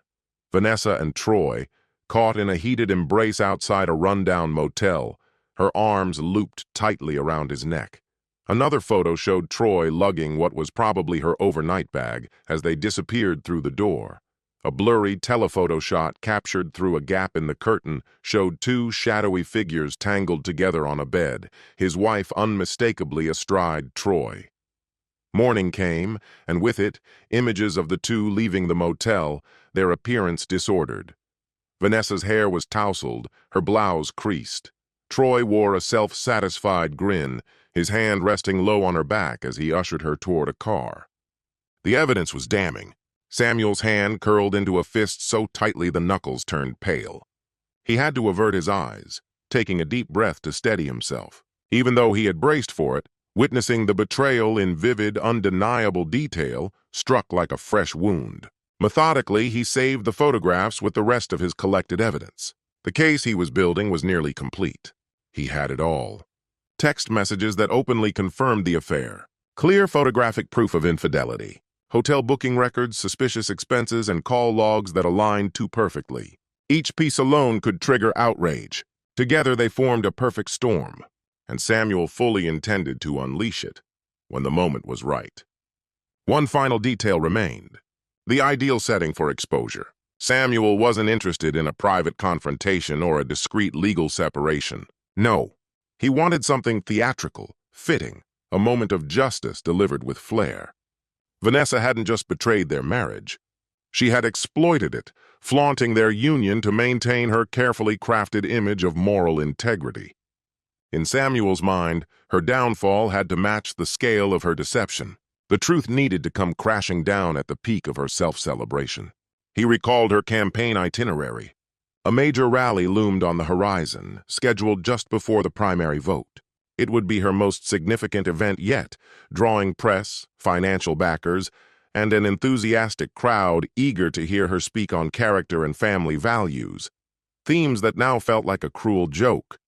Speaker 1: Vanessa and Troy, caught in a heated embrace outside a rundown motel, her arms looped tightly around his neck. Another photo showed Troy lugging what was probably her overnight bag as they disappeared through the door. A blurry telephoto shot captured through a gap in the curtain showed two shadowy figures tangled together on a bed, his wife unmistakably astride Troy. Morning came, and with it, images of the two leaving the motel, their appearance disordered. Vanessa's hair was tousled, her blouse creased. Troy wore a self-satisfied grin, his hand resting low on her back as he ushered her toward a car. The evidence was damning. Samuel's hand curled into a fist so tightly the knuckles turned pale. He had to avert his eyes, taking a deep breath to steady himself. Even though he had braced for it, witnessing the betrayal in vivid, undeniable detail struck like a fresh wound. Methodically, he saved the photographs with the rest of his collected evidence. The case he was building was nearly complete. He had it all. Text messages that openly confirmed the affair. Clear photographic proof of infidelity. Hotel booking records, suspicious expenses, and call logs that aligned too perfectly. Each piece alone could trigger outrage. Together they formed a perfect storm, and Samuel fully intended to unleash it when the moment was right. One final detail remained: the ideal setting for exposure. Samuel wasn't interested in a private confrontation or a discreet legal separation. No, he wanted something theatrical, fitting, a moment of justice delivered with flair. Vanessa hadn't just betrayed their marriage. She had exploited it, flaunting their union to maintain her carefully crafted image of moral integrity. In Samuel's mind, her downfall had to match the scale of her deception. The truth needed to come crashing down at the peak of her self-celebration. He recalled her campaign itinerary. A major rally loomed on the horizon, scheduled just before the primary vote. It would be her most significant event yet, drawing press, financial backers, and an enthusiastic crowd eager to hear her speak on character and family values, themes that now felt like a cruel joke.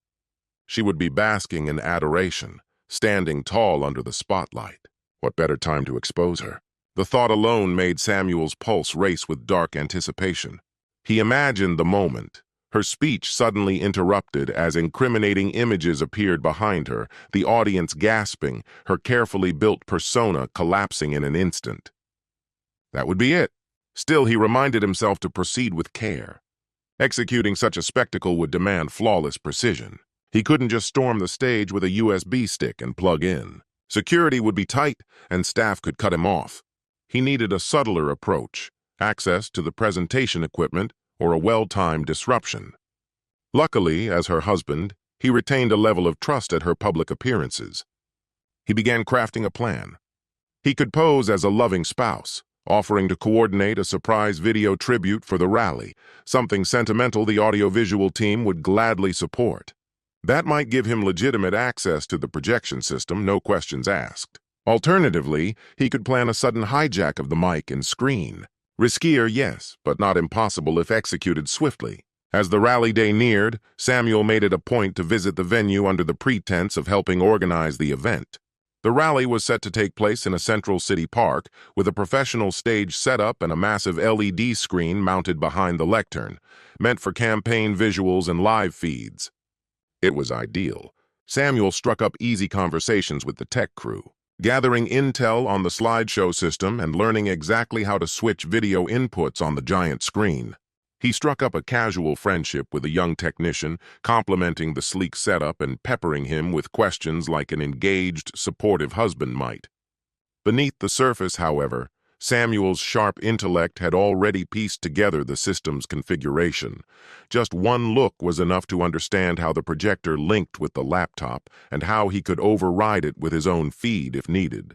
Speaker 1: She would be basking in adoration, standing tall under the spotlight. What better time to expose her? The thought alone made Samuel's pulse race with dark anticipation. He imagined the moment, her speech suddenly interrupted as incriminating images appeared behind her, the audience gasping, her carefully built persona collapsing in an instant. That would be it. Still, he reminded himself to proceed with care. Executing such a spectacle would demand flawless precision. He couldn't just storm the stage with a USB stick and plug in. Security would be tight, and staff could cut him off. He needed a subtler approach, access to the presentation equipment, or a well-timed disruption. Luckily, as her husband, he retained a level of trust at her public appearances. He began crafting a plan. He could pose as a loving spouse, offering to coordinate a surprise video tribute for the rally, something sentimental the audiovisual team would gladly support. That might give him legitimate access to the projection system, no questions asked. Alternatively, he could plan a sudden hijack of the mic and screen. Riskier, yes, but not impossible if executed swiftly. As the rally day neared, Samuel made it a point to visit the venue under the pretense of helping organize the event. The rally was set to take place in a central city park, with a professional stage setup and a massive LED screen mounted behind the lectern, meant for campaign visuals and live feeds. It was ideal. Samuel struck up easy conversations with the tech crew, gathering intel on the slideshow system and learning exactly how to switch video inputs on the giant screen. He struck up a casual friendship with a young technician, complimenting the sleek setup and peppering him with questions like an engaged, supportive husband might. Beneath the surface, however, Samuel's sharp intellect had already pieced together the system's configuration. Just one look was enough to understand how the projector linked with the laptop and how he could override it with his own feed if needed.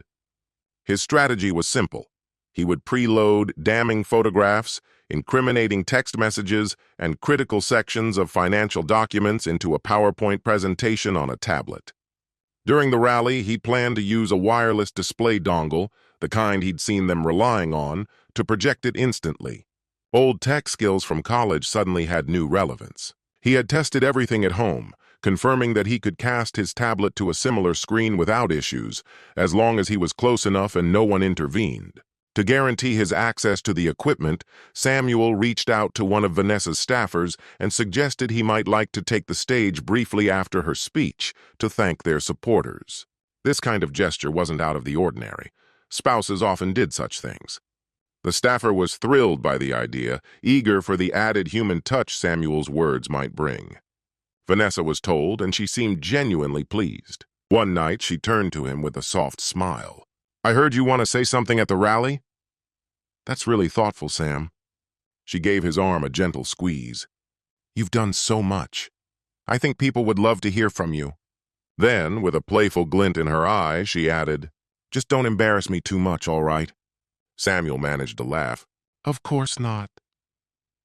Speaker 1: His strategy was simple. He would preload damning photographs, incriminating text messages, and critical sections of financial documents into a PowerPoint presentation on a tablet. During the rally, he planned to use a wireless display dongle, the kind he'd seen them relying on, to project it instantly. Old tech skills from college suddenly had new relevance. He had tested everything at home, confirming that he could cast his tablet to a similar screen without issues, as long as he was close enough and no one intervened. To guarantee his access to the equipment, Samuel reached out to one of Vanessa's staffers and suggested he might like to take the stage briefly after her speech to thank their supporters. This kind of gesture wasn't out of the ordinary. Spouses often did such things. The staffer was thrilled by the idea, eager for the added human touch Samuel's words might bring. Vanessa was told, and she seemed genuinely pleased. One night, she turned to him with a soft smile. "I heard you want to say something at the rally?" "That's really thoughtful, Sam." She gave his arm a gentle squeeze. "You've done so much. I think people would love to hear from you." Then, with a playful glint in her eye, she added, "Just don't embarrass me too much, all right?" Samuel managed to laugh. "Of course not."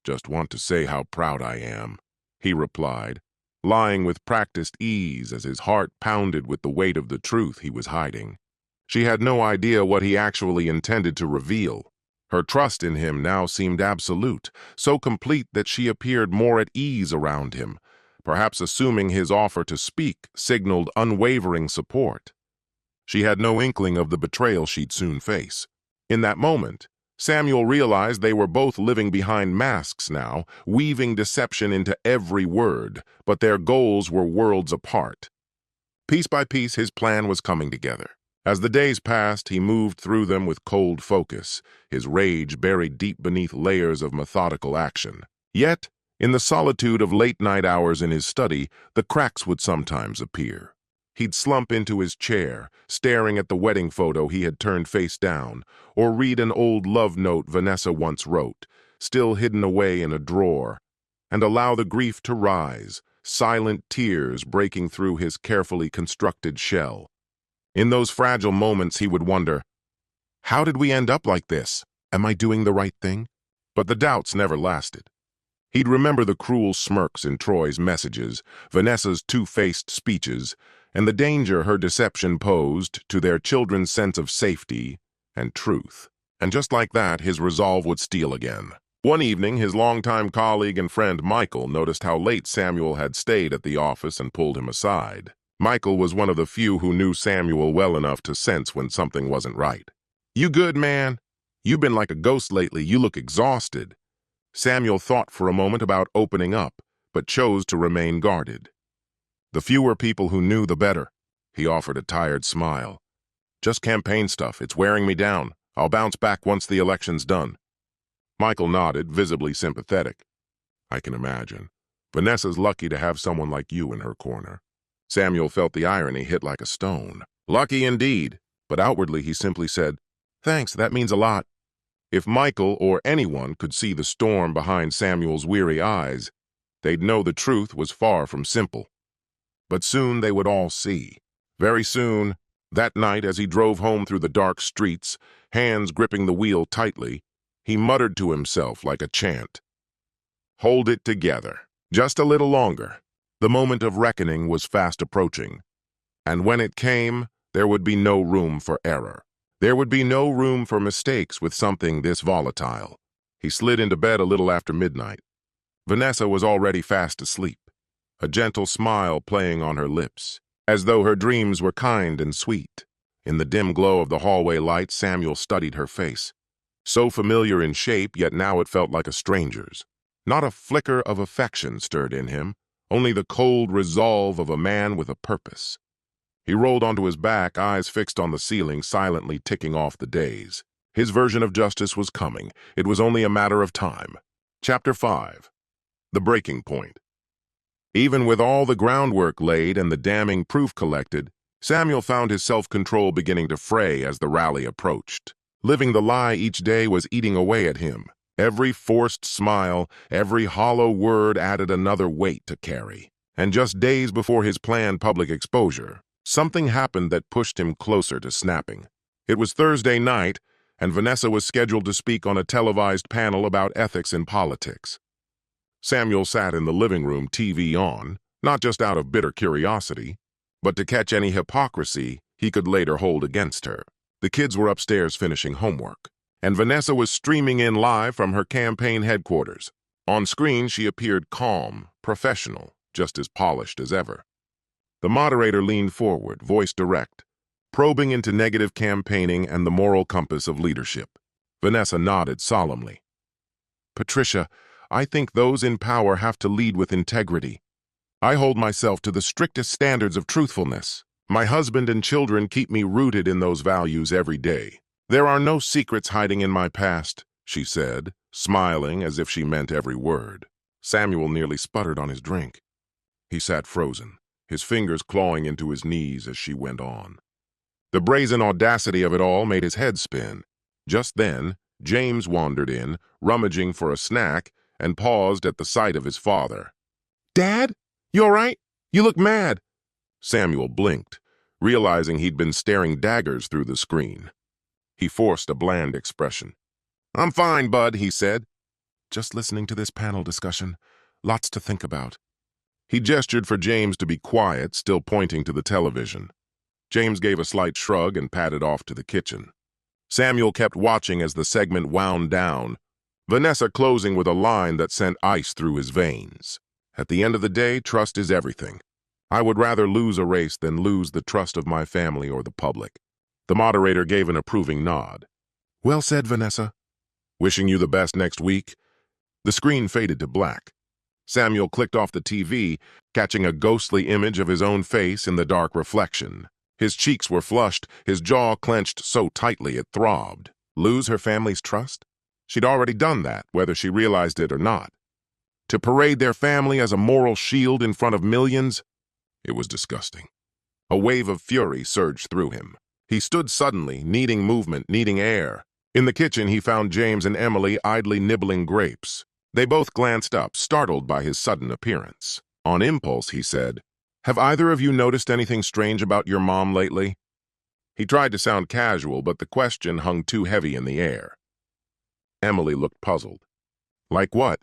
Speaker 1: "Just want to say how proud I am," he replied, lying with practiced ease as his heart pounded with the weight of the truth he was hiding. She had no idea what he actually intended to reveal. Her trust in him now seemed absolute, so complete that she appeared more at ease around him, perhaps assuming his offer to speak signaled unwavering support. She had no inkling of the betrayal she'd soon face. In that moment, Samuel realized they were both living behind masks now, weaving deception into every word, but their goals were worlds apart. Piece by piece, his plan was coming together. As the days passed, he moved through them with cold focus, his rage buried deep beneath layers of methodical action. Yet, in the solitude of late-night hours in his study, the cracks would sometimes appear. He'd slump into his chair, staring at the wedding photo he had turned face down, or read an old love note Vanessa once wrote, still hidden away in a drawer, and allow the grief to rise, silent tears breaking through his carefully constructed shell. In those fragile moments, he would wonder, how did we end up like this? Am I doing the right thing? But the doubts never lasted. He'd remember the cruel smirks in Troy's messages, Vanessa's two-faced speeches, and the danger her deception posed to their children's sense of safety and truth. And just like that, his resolve would steel again. One evening, his longtime colleague and friend Michael noticed how late Samuel had stayed at the office and pulled him aside. Michael was one of the few who knew Samuel well enough to sense when something wasn't right. "You good, man? You've been like a ghost lately. You look exhausted." Samuel thought for a moment about opening up, but chose to remain guarded. "The fewer people who knew, the better." He offered a tired smile. "Just campaign stuff. It's wearing me down. I'll bounce back once the election's done." Michael nodded, visibly sympathetic. "I can imagine. Vanessa's lucky to have someone like you in her corner." Samuel felt the irony hit like a stone. Lucky indeed, but outwardly he simply said, "Thanks, that means a lot." If Michael or anyone could see the storm behind Samuel's weary eyes, they'd know the truth was far from simple. But soon they would all see. Very soon, that night as he drove home through the dark streets, hands gripping the wheel tightly, he muttered to himself like a chant, "Hold it together. Just a little longer." The moment of reckoning was fast approaching. And when it came, there would be no room for error. There would be no room for mistakes with something this volatile. He slid into bed a little after midnight. Vanessa was already fast asleep, a gentle smile playing on her lips, as though her dreams were kind and sweet. In the dim glow of the hallway light, Samuel studied her face. So familiar in shape, yet now it felt like a stranger's. Not a flicker of affection stirred in him, only the cold resolve of a man with a purpose. He rolled onto his back, eyes fixed on the ceiling, silently ticking off the days. His version of justice was coming. It was only a matter of time. Chapter 5. The Breaking Point. Even with all the groundwork laid and the damning proof collected, Samuel found his self-control beginning to fray as the rally approached. Living the lie each day was eating away at him. Every forced smile, every hollow word added another weight to carry. And just days before his planned public exposure, something happened that pushed him closer to snapping. It was Thursday night, and Vanessa was scheduled to speak on a televised panel about ethics in politics. Samuel sat in the living room, TV on, not just out of bitter curiosity, but to catch any hypocrisy he could later hold against her. The kids were upstairs finishing homework, and Vanessa was streaming in live from her campaign headquarters. On screen, she appeared calm, professional, just as polished as ever. The moderator leaned forward, voice direct, probing into negative campaigning and the moral compass of leadership. Vanessa nodded solemnly. "Patricia, I think those in power have to lead with integrity. I hold myself to the strictest standards of truthfulness. My husband and children keep me rooted in those values every day. There are no secrets hiding in my past, she said, smiling as if she meant every word. Samuel nearly sputtered on his drink. He sat frozen, his fingers clawing into his knees as she went on. The brazen audacity of it all made his head spin. Just then, James wandered in, rummaging for a snack, and paused at the sight of his father. "Dad? You all right? You look mad." Samuel blinked, realizing he'd been staring daggers through the screen. He forced a bland expression. "I'm fine, bud," he said. "Just listening to this panel discussion. Lots to think about." He gestured for James to be quiet, still pointing to the television. James gave a slight shrug and padded off to the kitchen. Samuel kept watching as the segment wound down, Vanessa closing with a line that sent ice through his veins. "At the end of the day, trust is everything. I would rather lose a race than lose the trust of my family or the public." The moderator gave an approving nod. "Well said, Vanessa. Wishing you the best next week." The screen faded to black. Samuel clicked off the TV, catching a ghostly image of his own face in the dark reflection. His cheeks were flushed, his jaw clenched so tightly it throbbed. Lose her family's trust? She'd already done that, whether she realized it or not. To parade their family as a moral shield in front of millions? It was disgusting. A wave of fury surged through him. He stood suddenly, needing movement, needing air. In the kitchen, he found James and Emily idly nibbling grapes. They both glanced up, startled by his sudden appearance. On impulse, he said, "Have either of you noticed anything strange about your mom lately?" He tried to sound casual, but the question hung too heavy in the air. Emily looked puzzled. Like what?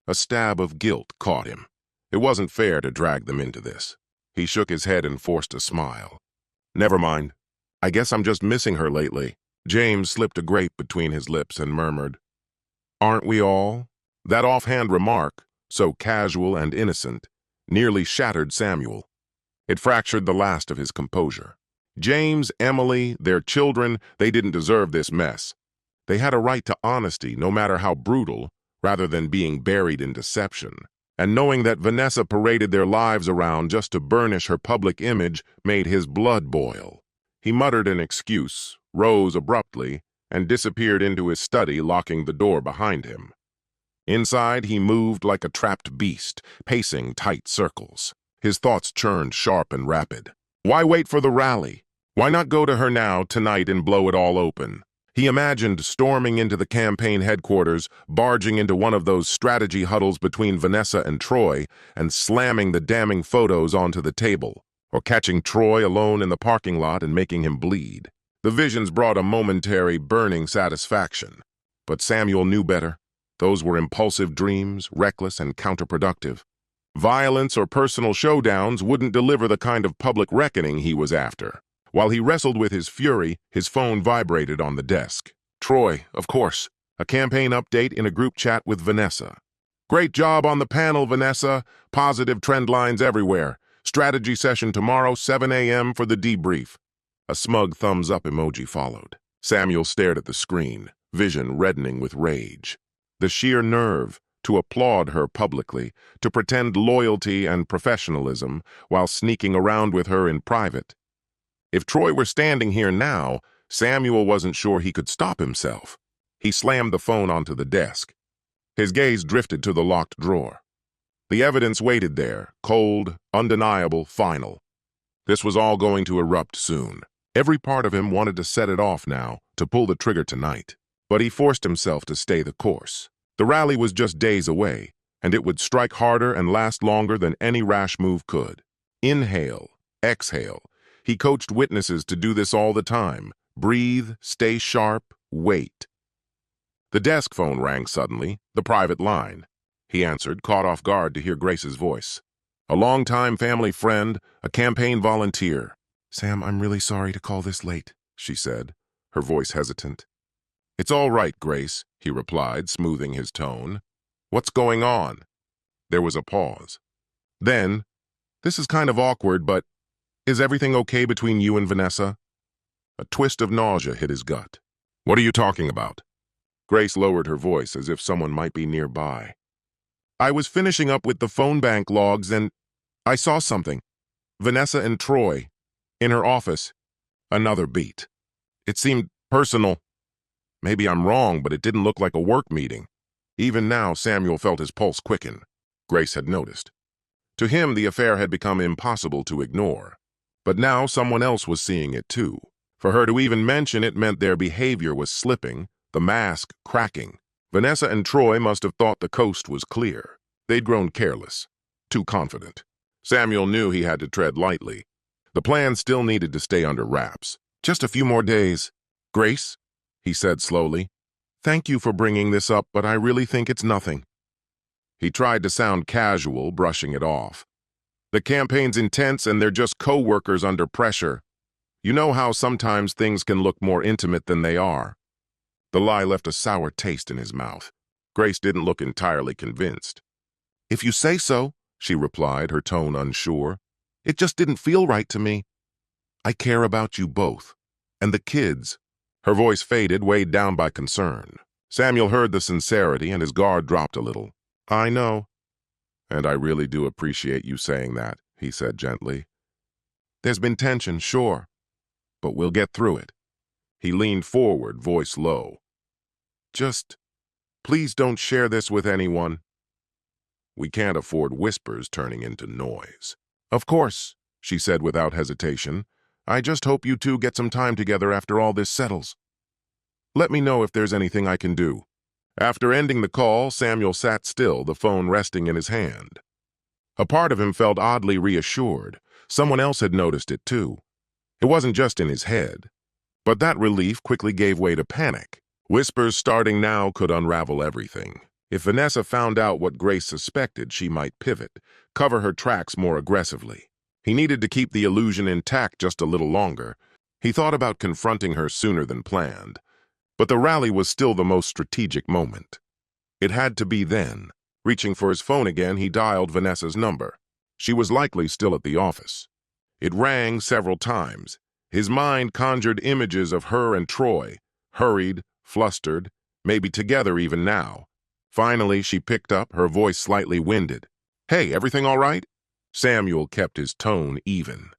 Speaker 1: A stab of guilt caught him. It wasn't fair to drag them into this. He shook his head and forced a smile. "Never mind. I guess I'm just missing her lately." James slipped a grape between his lips and murmured, "Aren't we all?" That offhand remark, so casual and innocent, nearly shattered Samuel. It fractured the last of his composure. James, Emily, their children, they didn't deserve this mess. They had a right to honesty, no matter how brutal, rather than being buried in deception. And knowing that Vanessa paraded their lives around just to burnish her public image made his blood boil. He muttered an excuse, rose abruptly, and disappeared into his study, locking the door behind him. Inside, he moved like a trapped beast, pacing tight circles. His thoughts churned sharp and rapid. Why wait for the rally? Why not go to her now, tonight, and blow it all open? He imagined storming into the campaign headquarters, barging into one of those strategy huddles between Vanessa and Troy, and slamming the damning photos onto the table, or catching Troy alone in the parking lot and making him bleed. The visions brought a momentary, burning satisfaction. But Samuel knew better. Those were impulsive dreams, reckless and counterproductive. Violence or personal showdowns wouldn't deliver the kind of public reckoning he was after. While he wrestled with his fury, his phone vibrated on the desk. Troy, of course. A campaign update in a group chat with Vanessa. "Great job on the panel, Vanessa. Positive trend lines everywhere. Strategy session tomorrow, 7 a.m. for the debrief." A smug thumbs-up emoji followed. Samuel stared at the screen, vision reddening with rage. The sheer nerve to applaud her publicly, to pretend loyalty and professionalism while sneaking around with her in private. If Troy were standing here now, Samuel wasn't sure he could stop himself. He slammed the phone onto the desk. His gaze drifted to the locked drawer. The evidence waited there, cold, undeniable, final. This was all going to erupt soon. Every part of him wanted to set it off now, to pull the trigger tonight. But he forced himself to stay the course. The rally was just days away, and it would strike harder and last longer than any rash move could. Inhale, exhale. He coached witnesses to do this all the time. Breathe, stay sharp, wait. The desk phone rang suddenly, the private line. He answered, caught off guard to hear Grace's voice. A longtime family friend, a campaign volunteer. "Sam, I'm really sorry to call this late," she said, her voice hesitant. "It's all right, Grace," he replied, smoothing his tone. "What's going on?" There was a pause. Then, "This is kind of awkward, but is everything okay between you and Vanessa?" A twist of nausea hit his gut. "What are you talking about?" Grace lowered her voice as if someone might be nearby. "I was finishing up with the phone bank logs and I saw something. Vanessa and Troy. In her office, another beat. It seemed personal. Maybe I'm wrong, but it didn't look like a work meeting. Even now, Samuel felt his pulse quicken. Grace had noticed. To him, the affair had become impossible to ignore. But now someone else was seeing it too. For her to even mention it meant their behavior was slipping, the mask cracking. Vanessa and Troy must have thought the coast was clear. They'd grown careless, too confident. Samuel knew he had to tread lightly. The plan still needed to stay under wraps. Just a few more days. Grace, he said slowly, thank you for bringing this up, but I really think it's nothing. He tried to sound casual, brushing it off. The campaign's intense and they're just co-workers under pressure. You know how sometimes things can look more intimate than they are. The lie left a sour taste in his mouth. Grace didn't look entirely convinced. If you say so, she replied, her tone unsure. It just didn't feel right to me. I care about you both. And the kids. Her voice faded, weighed down by concern. Samuel heard the sincerity and his guard dropped a little. I know. And I really do appreciate you saying that, he said gently. There's been tension, sure. But we'll get through it. He leaned forward, voice low. Just, please don't share this with anyone. We can't afford whispers turning into noise. Of course, she said without hesitation. I just hope you two get some time together after all this settles. Let me know if there's anything I can do. After ending the call, Samuel sat still, the phone resting in his hand. A part of him felt oddly reassured. Someone else had noticed it too. It wasn't just in his head. But that relief quickly gave way to panic. Whispers starting now could unravel everything. If Vanessa found out what Grace suspected, she might pivot, cover her tracks more aggressively. He needed to keep the illusion intact just a little longer. He thought about confronting her sooner than planned. But the rally was still the most strategic moment. It had to be then. Reaching for his phone again, he dialed Vanessa's number. She was likely still at the office. It rang several times. His mind conjured images of her and Troy, hurried, flustered, maybe together even now. Finally, she picked up, her voice slightly winded. Hey, everything all right? Samuel kept his tone even.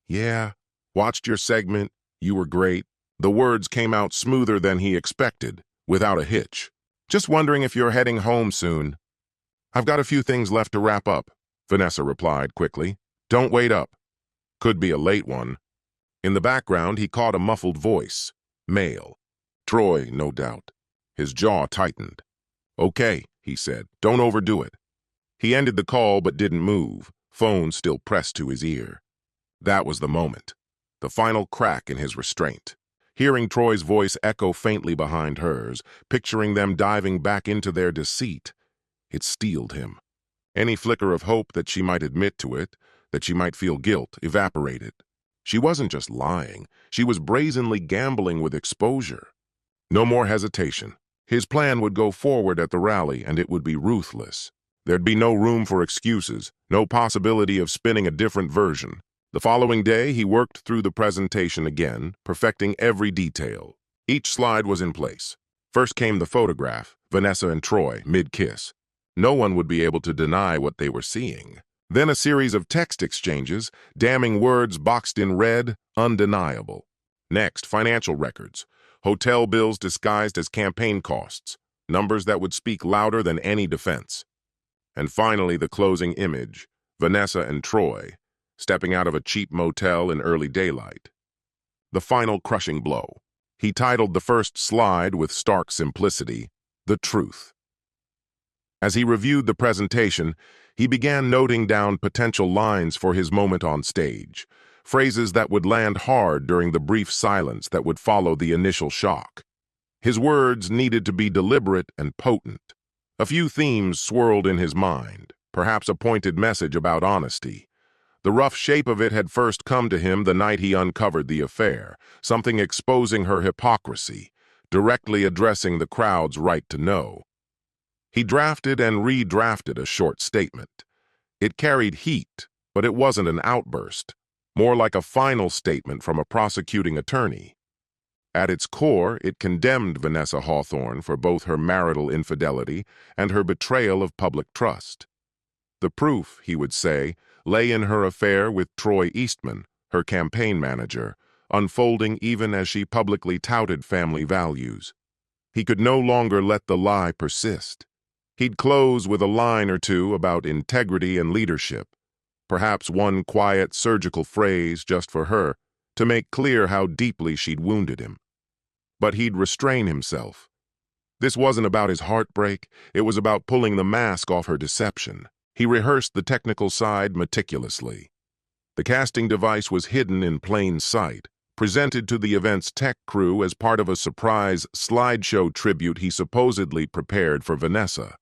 Speaker 1: Yeah, watched your segment. You were great. The words came out smoother than he expected, without a hitch. Just wondering if you're heading home soon. I've got a few things left to wrap up, Vanessa replied quickly. Don't wait up. Could be a late one. In the background, he caught a muffled voice. Male. Troy, no doubt. His jaw tightened. Okay, he said. Don't overdo it. He ended the call but didn't move, phone still pressed to his ear. That was the moment. The final crack in his restraint. Hearing Troy's voice echo faintly behind hers, picturing them diving back into their deceit, it steeled him. Any flicker of hope that she might admit to it, that she might feel guilt, evaporated. She wasn't just lying, she was brazenly gambling with exposure. No more hesitation. His plan would go forward at the rally, and it would be ruthless. There'd be no room for excuses, no possibility of spinning a different version. The following day, he worked through the presentation again, perfecting every detail. Each slide was in place. First came the photograph, Vanessa and Troy, mid-kiss. No one would be able to deny what they were seeing. Then a series of text exchanges, damning words boxed in red, undeniable. Next, financial records, hotel bills disguised as campaign costs, numbers that would speak louder than any defense. And finally, the closing image, Vanessa and Troy, stepping out of a cheap motel in early daylight. The final crushing blow. He titled the first slide with stark simplicity, The Truth. As he reviewed the presentation, he began noting down potential lines for his moment on stage, phrases that would land hard during the brief silence that would follow the initial shock. His words needed to be deliberate and potent. A few themes swirled in his mind, perhaps a pointed message about honesty. The rough shape of it had first come to him the night he uncovered the affair, something exposing her hypocrisy, directly addressing the crowd's right to know. He drafted and redrafted a short statement. It carried heat, but it wasn't an outburst, more like a final statement from a prosecuting attorney. At its core, it condemned Vanessa Hawthorne for both her marital infidelity and her betrayal of public trust. The proof, he would say, lay in her affair with Troy Eastman, her campaign manager, unfolding even as she publicly touted family values. He could no longer let the lie persist. He'd close with a line or two about integrity and leadership, perhaps one quiet surgical phrase just for her, to make clear how deeply she'd wounded him. But he'd restrain himself. This wasn't about his heartbreak, it was about pulling the mask off her deception. He rehearsed the technical side meticulously. The casting device was hidden in plain sight, presented to the event's tech crew as part of a surprise slideshow tribute he supposedly prepared for Vanessa.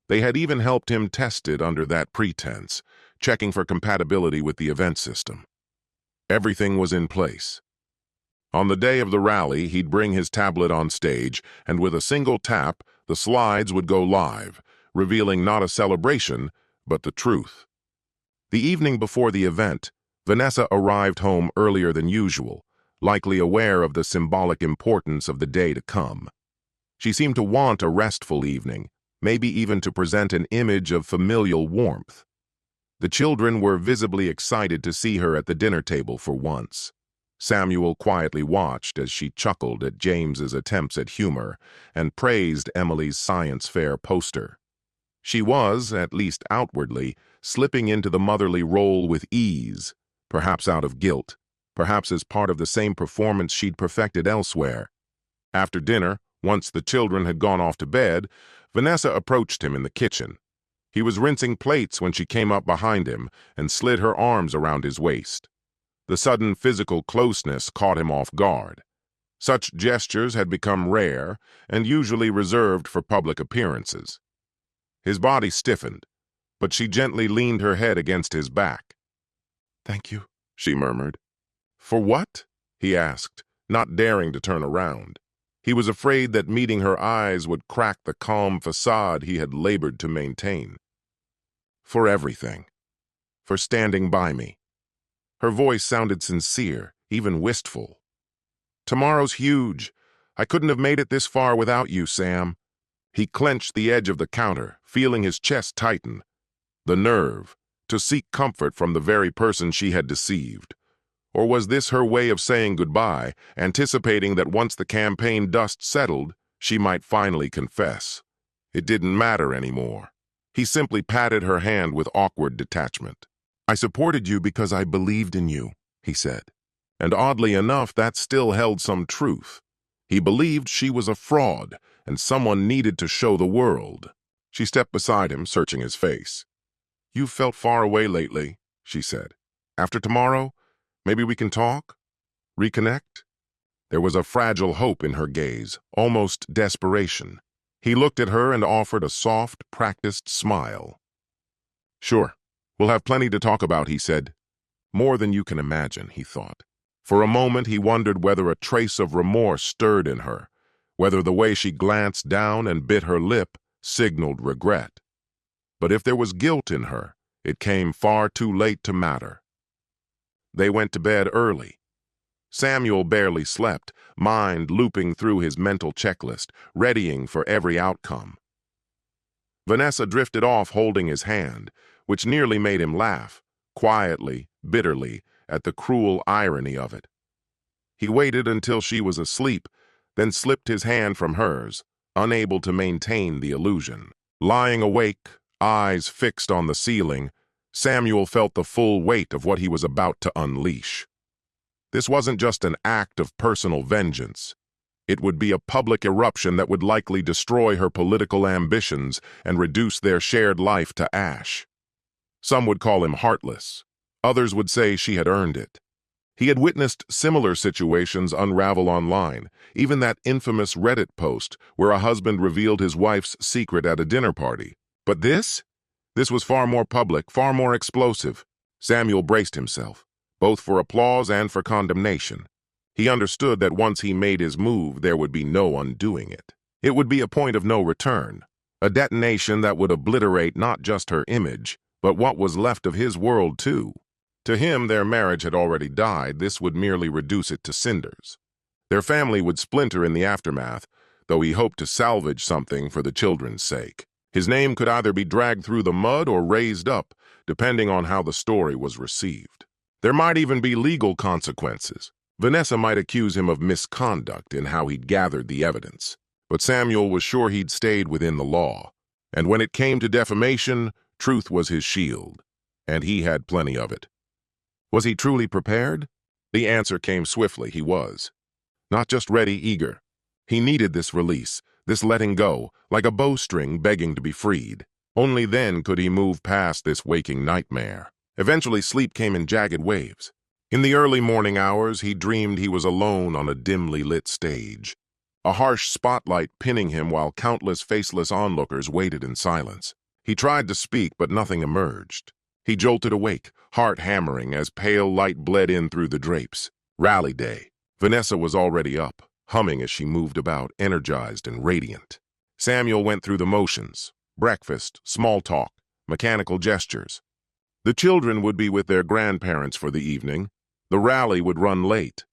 Speaker 1: They had even helped him test it under that pretense, checking for compatibility with the event system. Everything was in place. On the day of the rally, he'd bring his tablet on stage, and with a single tap, the slides would go live, revealing not a celebration, but the truth. The evening before the event, Vanessa arrived home earlier than usual, likely aware of the symbolic importance of the day to come. She seemed to want a restful evening, maybe even to present an image of familial warmth. The children were visibly excited to see her at the dinner table for once. Samuel quietly watched as she chuckled at James's attempts at humor and praised Emily's science fair poster. She was, at least outwardly, slipping into the motherly role with ease, perhaps out of guilt, perhaps as part of the same performance she'd perfected elsewhere. After dinner, once the children had gone off to bed, Vanessa approached him in the kitchen. He was rinsing plates when she came up behind him and slid her arms around his waist. The sudden physical closeness caught him off guard. Such gestures had become rare and usually reserved for public appearances. His body stiffened, but she gently leaned her head against his back. "Thank you," she murmured. "For what?" he asked, not daring to turn around. He was afraid that meeting her eyes would crack the calm facade he had labored to maintain. "For everything. For standing by me." Her voice sounded sincere, even wistful. "Tomorrow's huge. I couldn't have made it this far without you, Sam." He clenched the edge of the counter, feeling his chest tighten. The nerve, to seek comfort from the very person she had deceived. Or was this her way of saying goodbye, anticipating that once the campaign dust settled, she might finally confess? It didn't matter anymore. He simply patted her hand with awkward detachment. "I supported you because I believed in you," he said. And oddly enough, that still held some truth. He believed she was a fraud, and someone needed to show the world. She stepped beside him, searching his face. "You've felt far away lately," she said. "After tomorrow, maybe we can talk? Reconnect?" There was a fragile hope in her gaze, almost desperation. He looked at her and offered a soft, practiced smile. "Sure. We'll have plenty to talk about," he said. More than you can imagine, he thought. For a moment he wondered whether a trace of remorse stirred in her, whether the way she glanced down and bit her lip signaled regret. But if there was guilt in her, it came far too late to matter. They went to bed early. Samuel barely slept, mind looping through his mental checklist, readying for every outcome. Vanessa drifted off holding his hand, which nearly made him laugh, quietly, bitterly, at the cruel irony of it. He waited until she was asleep, then slipped his hand from hers, unable to maintain the illusion. Lying awake, eyes fixed on the ceiling, Samuel felt the full weight of what he was about to unleash. This wasn't just an act of personal vengeance. It would be a public eruption that would likely destroy her political ambitions and reduce their shared life to ash. Some would call him heartless. Others would say she had earned it. He had witnessed similar situations unravel online, even that infamous Reddit post where a husband revealed his wife's secret at a dinner party. But this? This was far more public, far more explosive. Samuel braced himself, both for applause and for condemnation. He understood that once he made his move, there would be no undoing it. It would be a point of no return, a detonation that would obliterate not just her image, but what was left of his world too. To him, their marriage had already died. This would merely reduce it to cinders. Their family would splinter in the aftermath, though he hoped to salvage something for the children's sake. His name could either be dragged through the mud or raised up, depending on how the story was received. There might even be legal consequences. Vanessa might accuse him of misconduct in how he'd gathered the evidence. But Samuel was sure he'd stayed within the law. And when it came to defamation, truth was his shield. And he had plenty of it. Was he truly prepared? The answer came swiftly. He was. Not just ready, eager. He needed this release, this letting go, like a bowstring begging to be freed. Only then could he move past this waking nightmare. Eventually, sleep came in jagged waves. In the early morning hours, he dreamed he was alone on a dimly lit stage, a harsh spotlight pinning him while countless faceless onlookers waited in silence. He tried to speak, but nothing emerged. He jolted awake, heart hammering as pale light bled in through the drapes. Rally day. Vanessa was already up, humming as she moved about, energized and radiant. Samuel went through the motions: breakfast, small talk, mechanical gestures. The children would be with their grandparents for the evening. The rally would run late.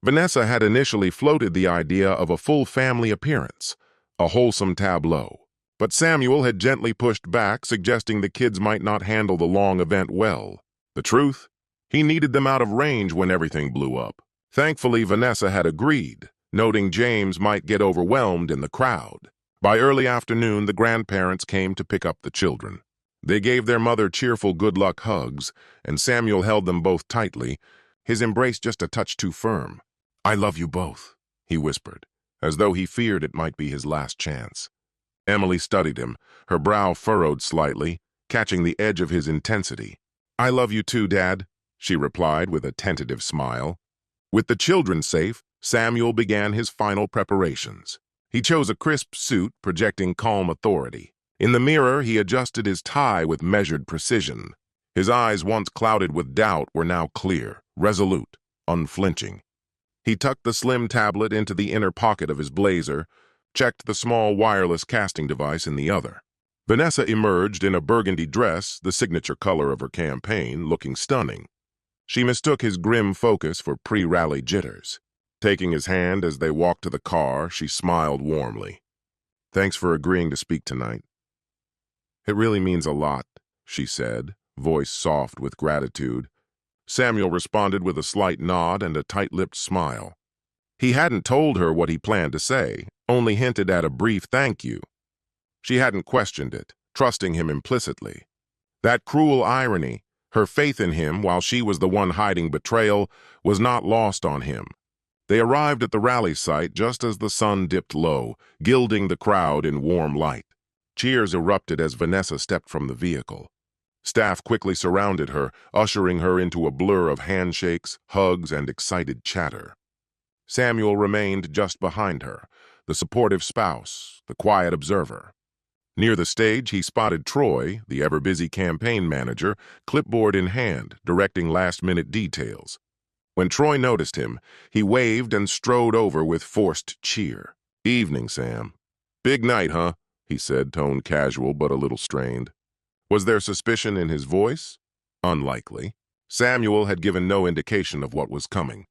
Speaker 1: Vanessa had initially floated the idea of a full family appearance, a wholesome tableau. But Samuel had gently pushed back, suggesting the kids might not handle the long event well. The truth? He needed them out of range when everything blew up. Thankfully, Vanessa had agreed, noting James might get overwhelmed in the crowd. By early afternoon, the grandparents came to pick up the children. They gave their mother cheerful good luck hugs, and Samuel held them both tightly, his embrace just a touch too firm. "I love you both," he whispered, as though he feared it might be his last chance. Emily studied him, her brow furrowed slightly, catching the edge of his intensity. "I love you too, Dad," she replied with a tentative smile. With the children safe, Samuel began his final preparations. He chose a crisp suit, projecting calm authority. In the mirror, he adjusted his tie with measured precision. His eyes, once clouded with doubt, were now clear, resolute, unflinching. He tucked the slim tablet into the inner pocket of his blazer, checked the small wireless casting device in the other. Vanessa emerged in a burgundy dress, the signature color of her campaign, looking stunning. She mistook his grim focus for pre-rally jitters. Taking his hand as they walked to the car, she smiled warmly. "Thanks for agreeing to speak tonight." "It really means a lot," she said, voice soft with gratitude. Samuel responded with a slight nod and a tight-lipped smile. He hadn't told her what he planned to say, only hinted at a brief thank you. She hadn't questioned it, trusting him implicitly. That cruel irony, her faith in him while she was the one hiding betrayal, was not lost on him. They arrived at the rally site just as the sun dipped low, gilding the crowd in warm light. Cheers erupted as Vanessa stepped from the vehicle. Staff quickly surrounded her, ushering her into a blur of handshakes, hugs, and excited chatter. Samuel remained just behind her, the supportive spouse, the quiet observer. Near the stage, he spotted Troy, the ever-busy campaign manager, clipboard in hand, directing last-minute details. When Troy noticed him, he waved and strode over with forced cheer. "Evening, Sam." "Big night, huh?" he said, tone casual but a little strained. Was there suspicion in his voice? Unlikely. Samuel had given no indication of what was coming.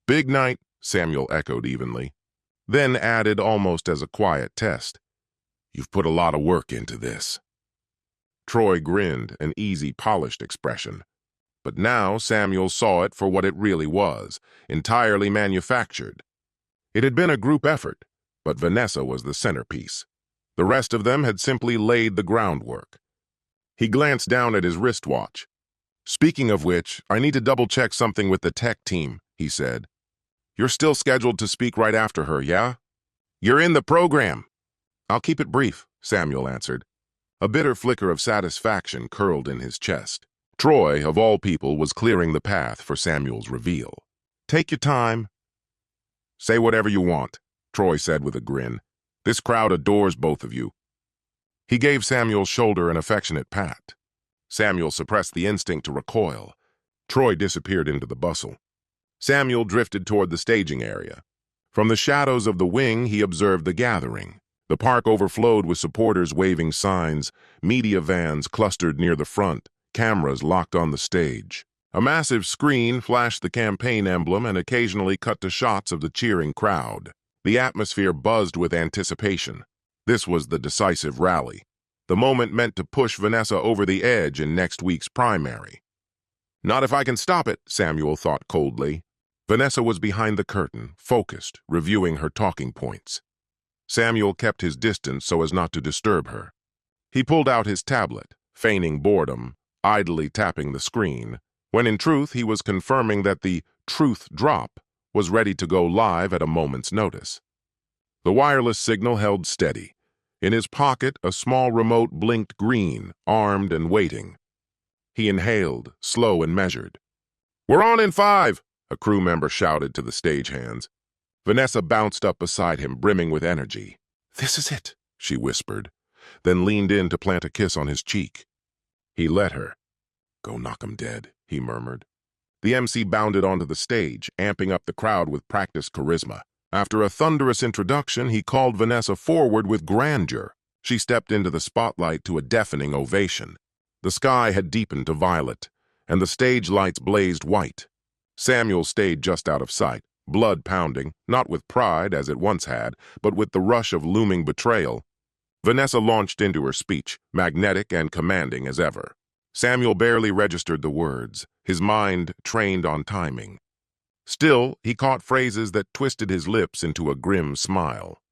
Speaker 1: "Big night," Samuel echoed evenly, then added almost as a quiet test, "You've put a lot of work into this." Troy grinned, an easy, polished expression. But now Samuel saw it for what it really was, entirely manufactured. It had been a group effort, but Vanessa was the centerpiece. The rest of them had simply laid the groundwork. He glanced down at his wristwatch. "Speaking of which, I need to double-check something with the tech team," he said. "You're still scheduled to speak right after her, yeah?" "You're in the program." "I'll keep it brief," Samuel answered. A bitter flicker of satisfaction curled in his chest. Troy, of all people, was clearing the path for Samuel's reveal. "Take your time." "Say whatever you want," Troy said with a grin. "This crowd adores both of you." He gave Samuel's shoulder an affectionate pat. Samuel suppressed the instinct to recoil. Troy disappeared into the bustle. Samuel drifted toward the staging area. From the shadows of the wing, he observed the gathering. The park overflowed with supporters waving signs, media vans clustered near the front, cameras locked on the stage. A massive screen flashed the campaign emblem and occasionally cut to shots of the cheering crowd. The atmosphere buzzed with anticipation. This was the decisive rally, the moment meant to push Vanessa over the edge in next week's primary. Not if I can stop it, Samuel thought coldly. Vanessa was behind the curtain, focused, reviewing her talking points. Samuel kept his distance so as not to disturb her. He pulled out his tablet, feigning boredom, idly tapping the screen, when in truth he was confirming that the truth drop was ready to go live at a moment's notice. The wireless signal held steady. In his pocket, a small remote blinked green, armed and waiting. He inhaled, slow and measured. "We're on in 5!" a crew member shouted to the stagehands. Vanessa bounced up beside him, brimming with energy. "This is it," she whispered, then leaned in to plant a kiss on his cheek. He let her. "Go knock 'em dead," he murmured. The MC bounded onto the stage, amping up the crowd with practiced charisma. After a thunderous introduction, he called Vanessa forward with grandeur. She stepped into the spotlight to a deafening ovation. The sky had deepened to violet, and the stage lights blazed white. Samuel stayed just out of sight, blood pounding, not with pride as it once had, but with the rush of looming betrayal. Vanessa launched into her speech, magnetic and commanding as ever. Samuel barely registered the words, his mind trained on timing. Still, he caught phrases that twisted his lips into a grim smile.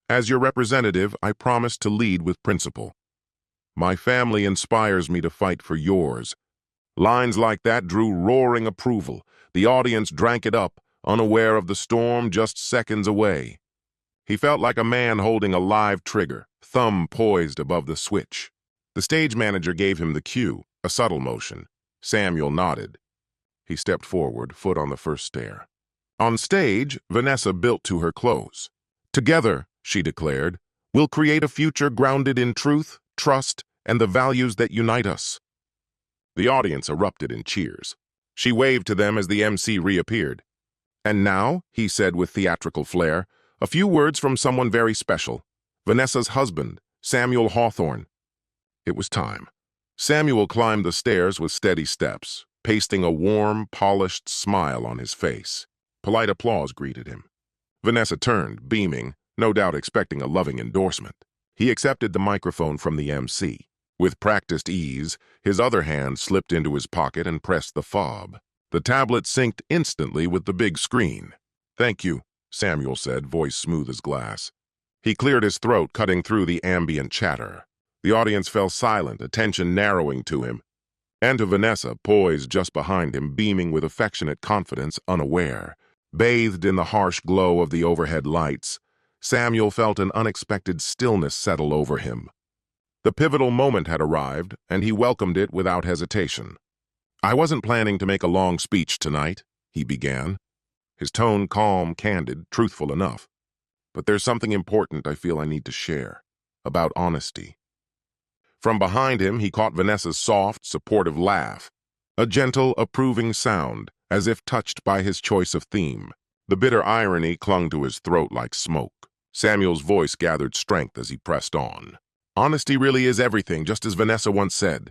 Speaker 1: "As your representative, I promise to lead with principle. My family inspires me to fight for yours." Lines like that drew roaring approval. The audience drank it up, unaware of the storm just seconds away. He felt like a man holding a live trigger, thumb poised above the switch. The stage manager gave him the cue, a subtle motion. Samuel nodded. He stepped forward, foot on the first stair. On stage, Vanessa built to her close. "Together," she declared, "we'll create a future grounded in truth, trust, and the values that unite us." The audience erupted in cheers. She waved to them as the MC reappeared. "And now," he said with theatrical flair, "a few words from someone very special. Vanessa's husband, Samuel Hawthorne." It was time. Samuel climbed the stairs with steady steps, pasting a warm, polished smile on his face. Polite applause greeted him. Vanessa turned, beaming, no doubt expecting a loving endorsement. He accepted the microphone from the MC. With practiced ease, his other hand slipped into his pocket and pressed the fob. The tablet synced instantly with the big screen. "Thank you," Samuel said, voice smooth as glass. He cleared his throat, cutting through the ambient chatter. The audience fell silent, attention narrowing to him. And to Vanessa, poised just behind him, beaming with affectionate confidence, unaware. Bathed in the harsh glow of the overhead lights, Samuel felt an unexpected stillness settle over him. The pivotal moment had arrived, and he welcomed it without hesitation. "I wasn't planning to make a long speech tonight," he began. His tone calm, candid, truthful enough. "But there's something important I feel I need to share, about honesty." From behind him, he caught Vanessa's soft, supportive laugh, a gentle, approving sound, as if touched by his choice of theme. The bitter irony clung to his throat like smoke. Samuel's voice gathered strength as he pressed on. "Honesty really is everything, just as Vanessa once said.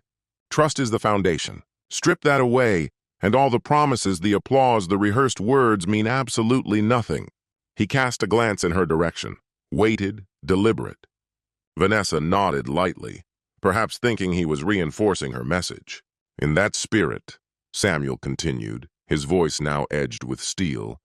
Speaker 1: Trust is the foundation. Strip that away, and all the promises, the applause, the rehearsed words mean absolutely nothing." He cast a glance in her direction, waited, deliberate. Vanessa nodded lightly, perhaps thinking he was reinforcing her message. "In that spirit," Samuel continued, his voice now edged with steel,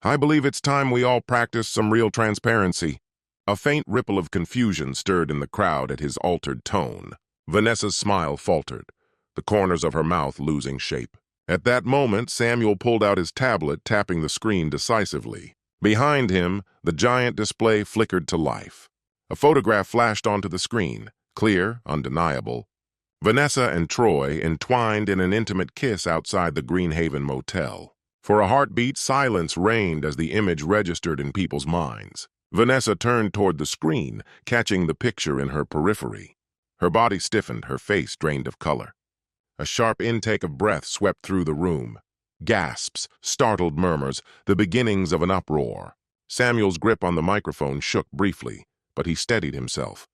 Speaker 1: "I believe it's time we all practice some real transparency." A faint ripple of confusion stirred in the crowd at his altered tone. Vanessa's smile faltered, the corners of her mouth losing shape. At that moment, Samuel pulled out his tablet, tapping the screen decisively. Behind him, the giant display flickered to life. A photograph flashed onto the screen, clear, undeniable. Vanessa and Troy entwined in an intimate kiss outside the Greenhaven Motel. For a heartbeat, silence reigned as the image registered in people's minds. Vanessa turned toward the screen, catching the picture in her periphery. Her body stiffened, her face drained of color. A sharp intake of breath swept through the room. Gasps, startled murmurs, the beginnings of an uproar. Samuel's grip on the microphone shook briefly, but he steadied himself.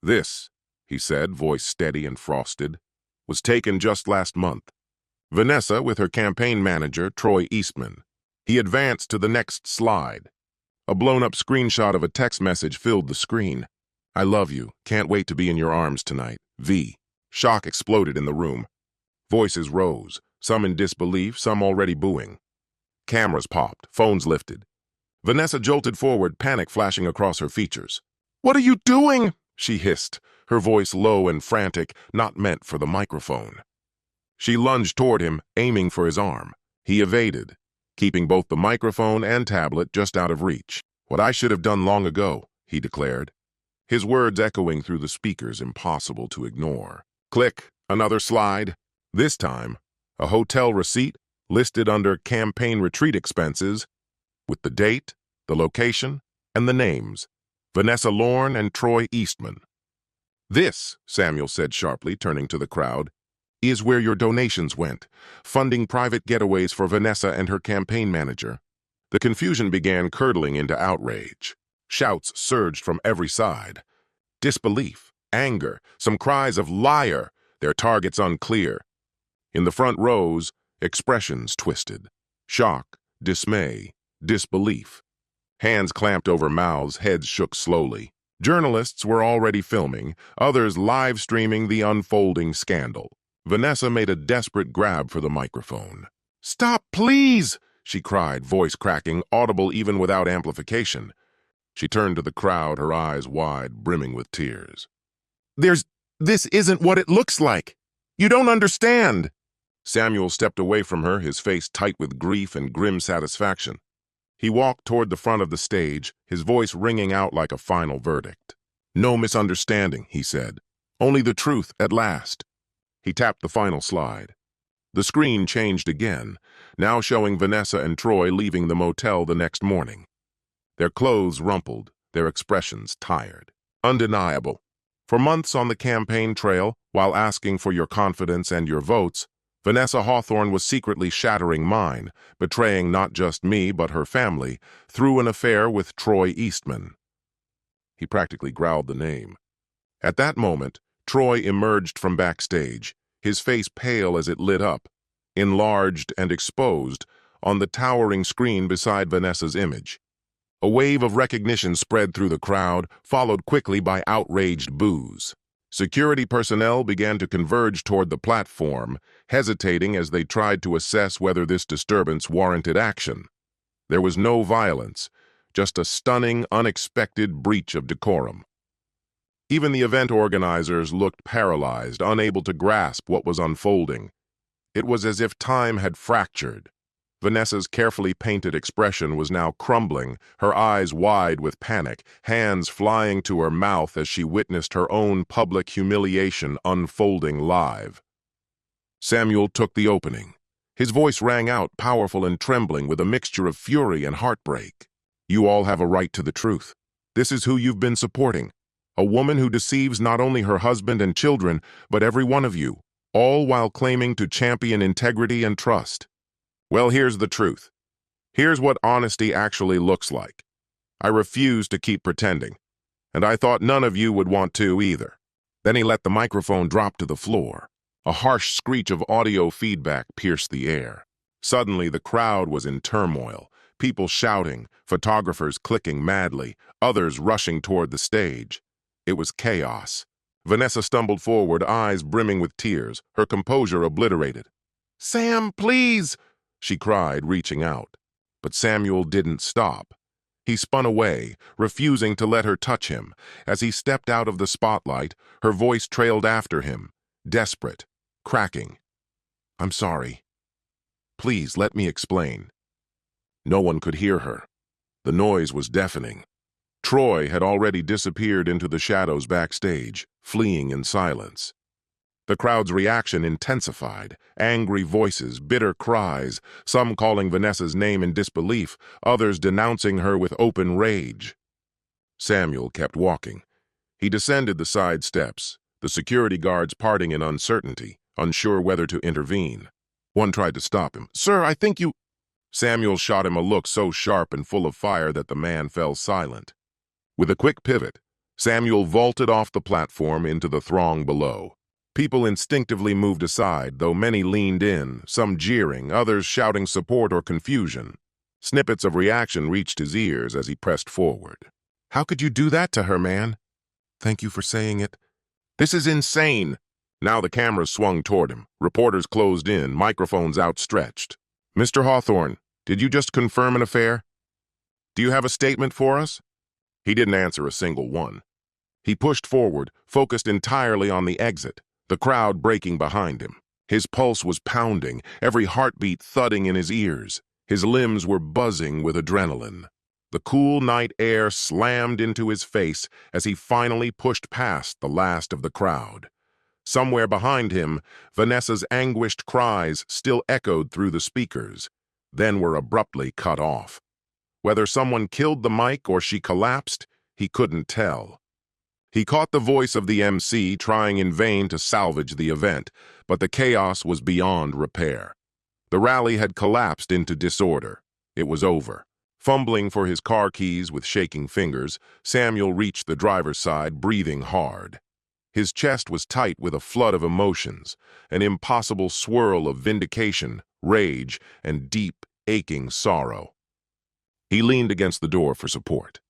Speaker 1: "This," he said, voice steady and frosted, "was taken just last month. Vanessa with her campaign manager, Troy Eastman." He advanced to the next slide. A blown-up screenshot of a text message filled the screen. "I love you. Can't wait to be in your arms tonight. V." Shock exploded in the room. Voices rose, some in disbelief, some already booing. Cameras popped, phones lifted. Vanessa jolted forward, panic flashing across her features. "What are you doing?" she hissed, her voice low and frantic, not meant for the microphone. She lunged toward him, aiming for his arm. He evaded, keeping both the microphone and tablet just out of reach. "What I should have done long ago," he declared, his words echoing through the speakers, impossible to ignore. Click, another slide. This time, a hotel receipt listed under campaign retreat expenses with the date, the location, and the names, Vanessa Lorne and Troy Eastman. "This," Samuel said sharply, turning to the crowd, "is where your donations went, funding private getaways for Vanessa and her campaign manager." The confusion began curdling into outrage. Shouts surged from every side. Disbelief, anger, some cries of "liar," their targets unclear. In the front rows, expressions twisted. Shock, dismay, disbelief. Hands clamped over mouths, heads shook slowly. Journalists were already filming, others live streaming the unfolding scandal. Vanessa made a desperate grab for the microphone. "Stop, please!" she cried, voice cracking, audible even without amplification. She turned to the crowd, her eyes wide, brimming with tears. This isn't what it looks like. You don't understand." Samuel stepped away from her, his face tight with grief and grim satisfaction. He walked toward the front of the stage, his voice ringing out like a final verdict. "No misunderstanding," he said. "Only the truth at last." He tapped the final slide. The screen changed again, now showing Vanessa and Troy leaving the motel the next morning. Their clothes rumpled, their expressions tired. Undeniable. For months on the campaign trail, while asking for your confidence and your votes, Vanessa Hawthorne was secretly shattering mine, betraying not just me but her family, through an affair with Troy Eastman. He practically growled the name. At that moment, Troy emerged from backstage, his face pale as it lit up, enlarged and exposed, on the towering screen beside Vanessa's image. A wave of recognition spread through the crowd, followed quickly by outraged boos. Security personnel began to converge toward the platform, hesitating as they tried to assess whether this disturbance warranted action. There was no violence, just a stunning, unexpected breach of decorum. Even the event organizers looked paralyzed, unable to grasp what was unfolding. It was as if time had fractured. Vanessa's carefully painted expression was now crumbling, her eyes wide with panic, hands flying to her mouth as she witnessed her own public humiliation unfolding live. Samuel took the opening. His voice rang out, powerful and trembling, with a mixture of fury and heartbreak. "You all have a right to the truth. This is who you've been supporting. A woman who deceives not only her husband and children, but every one of you, all while claiming to champion integrity and trust. Well, here's the truth. Here's what honesty actually looks like. I refuse to keep pretending, and I thought none of you would want to either." Then he let the microphone drop to the floor. A harsh screech of audio feedback pierced the air. Suddenly, the crowd was in turmoil, people shouting, photographers clicking madly, others rushing toward the stage. It was chaos. Vanessa stumbled forward, eyes brimming with tears, her composure obliterated. "Sam, please!" she cried, reaching out. But Samuel didn't stop. He spun away, refusing to let her touch him. As he stepped out of the spotlight, her voice trailed after him, desperate, cracking. "I'm sorry. Please let me explain." No one could hear her. The noise was deafening. Troy had already disappeared into the shadows backstage, fleeing in silence. The crowd's reaction intensified, angry voices, bitter cries, some calling Vanessa's name in disbelief, others denouncing her with open rage. Samuel kept walking. He descended the side steps, the security guards parting in uncertainty, unsure whether to intervene. One tried to stop him. "Sir, I think you—" Samuel shot him a look so sharp and full of fire that the man fell silent. With a quick pivot, Samuel vaulted off the platform into the throng below. People instinctively moved aside, though many leaned in, some jeering, others shouting support or confusion. Snippets of reaction reached his ears as he pressed forward. "How could you do that to her, man?" "Thank you for saying it." "This is insane." Now the cameras swung toward him, reporters closed in, microphones outstretched. "Mr. Hawthorne, did you just confirm an affair? Do you have a statement for us?" He didn't answer a single one. He pushed forward, focused entirely on the exit, the crowd breaking behind him. His pulse was pounding, every heartbeat thudding in his ears. His limbs were buzzing with adrenaline. The cool night air slammed into his face as he finally pushed past the last of the crowd. Somewhere behind him, Vanessa's anguished cries still echoed through the speakers, then were abruptly cut off. Whether someone killed the mic or she collapsed, he couldn't tell. He caught the voice of the MC trying in vain to salvage the event, but the chaos was beyond repair. The rally had collapsed into disorder. It was over. Fumbling for his car keys with shaking fingers, Samuel reached the driver's side, breathing hard. His chest was tight with a flood of emotions, an impossible swirl of vindication, rage, and deep, aching sorrow. He leaned against the door for support.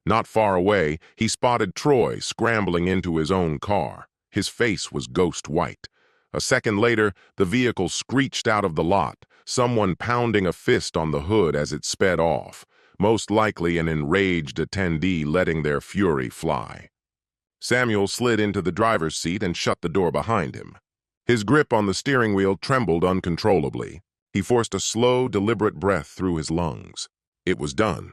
Speaker 1: Not far away, he spotted Troy scrambling into his own car. His face was ghost white. A second later, the vehicle screeched out of the lot, someone pounding a fist on the hood as it sped off, most likely an enraged attendee letting their fury fly. Samuel slid into the driver's seat and shut the door behind him. His grip on the steering wheel trembled uncontrollably. He forced a slow, deliberate breath through his lungs. It was done.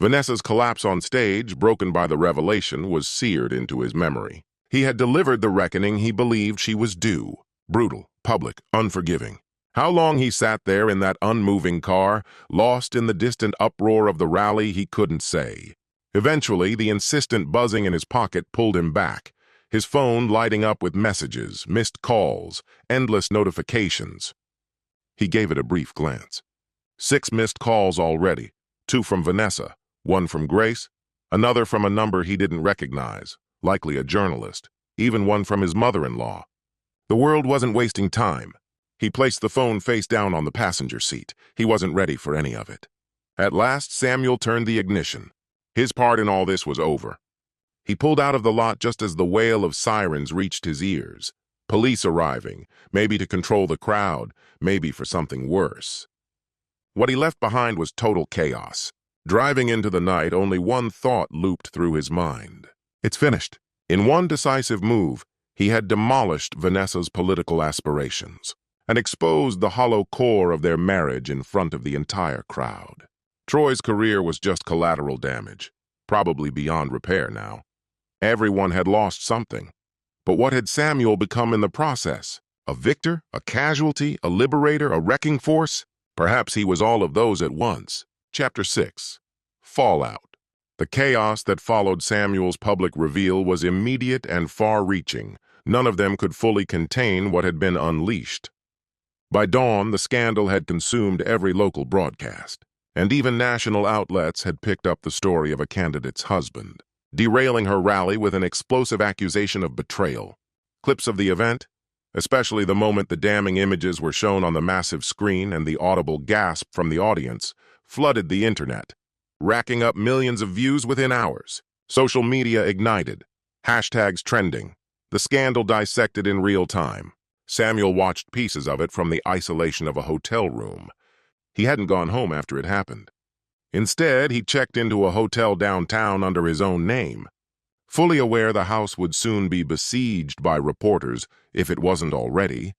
Speaker 1: Vanessa's collapse on stage, broken by the revelation, was seared into his memory. He had delivered the reckoning he believed she was due. Brutal, public, unforgiving. How long he sat there in that unmoving car, lost in the distant uproar of the rally, he couldn't say. Eventually, the insistent buzzing in his pocket pulled him back, his phone lighting up with messages, missed calls, endless notifications. He gave it a brief glance. 6 missed calls already, 2 from Vanessa, 1 from Grace, another from a number he didn't recognize, likely a journalist, even one from his mother-in-law. The world wasn't wasting time. He placed the phone face down on the passenger seat. He wasn't ready for any of it. At last, Samuel turned the ignition. His part in all this was over. He pulled out of the lot just as the wail of sirens reached his ears. Police arriving, maybe to control the crowd, maybe for something worse. What he left behind was total chaos. Driving into the night, only one thought looped through his mind. It's finished. In one decisive move, he had demolished Vanessa's political aspirations and exposed the hollow core of their marriage in front of the entire crowd. Troy's career was just collateral damage, probably beyond repair now. Everyone had lost something. But what had Samuel become in the process? A victor? A casualty? A liberator? A wrecking force? Perhaps he was all of those at once. Chapter 6. Fallout. The chaos that followed Samuel's public reveal was immediate and far-reaching. None of them could fully contain what had been unleashed. By dawn, the scandal had consumed every local broadcast, and even national outlets had picked up the story of a candidate's husband, derailing her rally with an explosive accusation of betrayal. Clips of the event, especially the moment the damning images were shown on the massive screen and the audible gasp from the audience, flooded the internet, racking up millions of views within hours. Social media ignited, hashtags trending, the scandal dissected in real time. Samuel watched pieces of it from the isolation of a hotel room. He hadn't gone home after it happened. Instead, he checked into a hotel downtown under his own name, fully aware the house would soon be besieged by reporters if it wasn't already,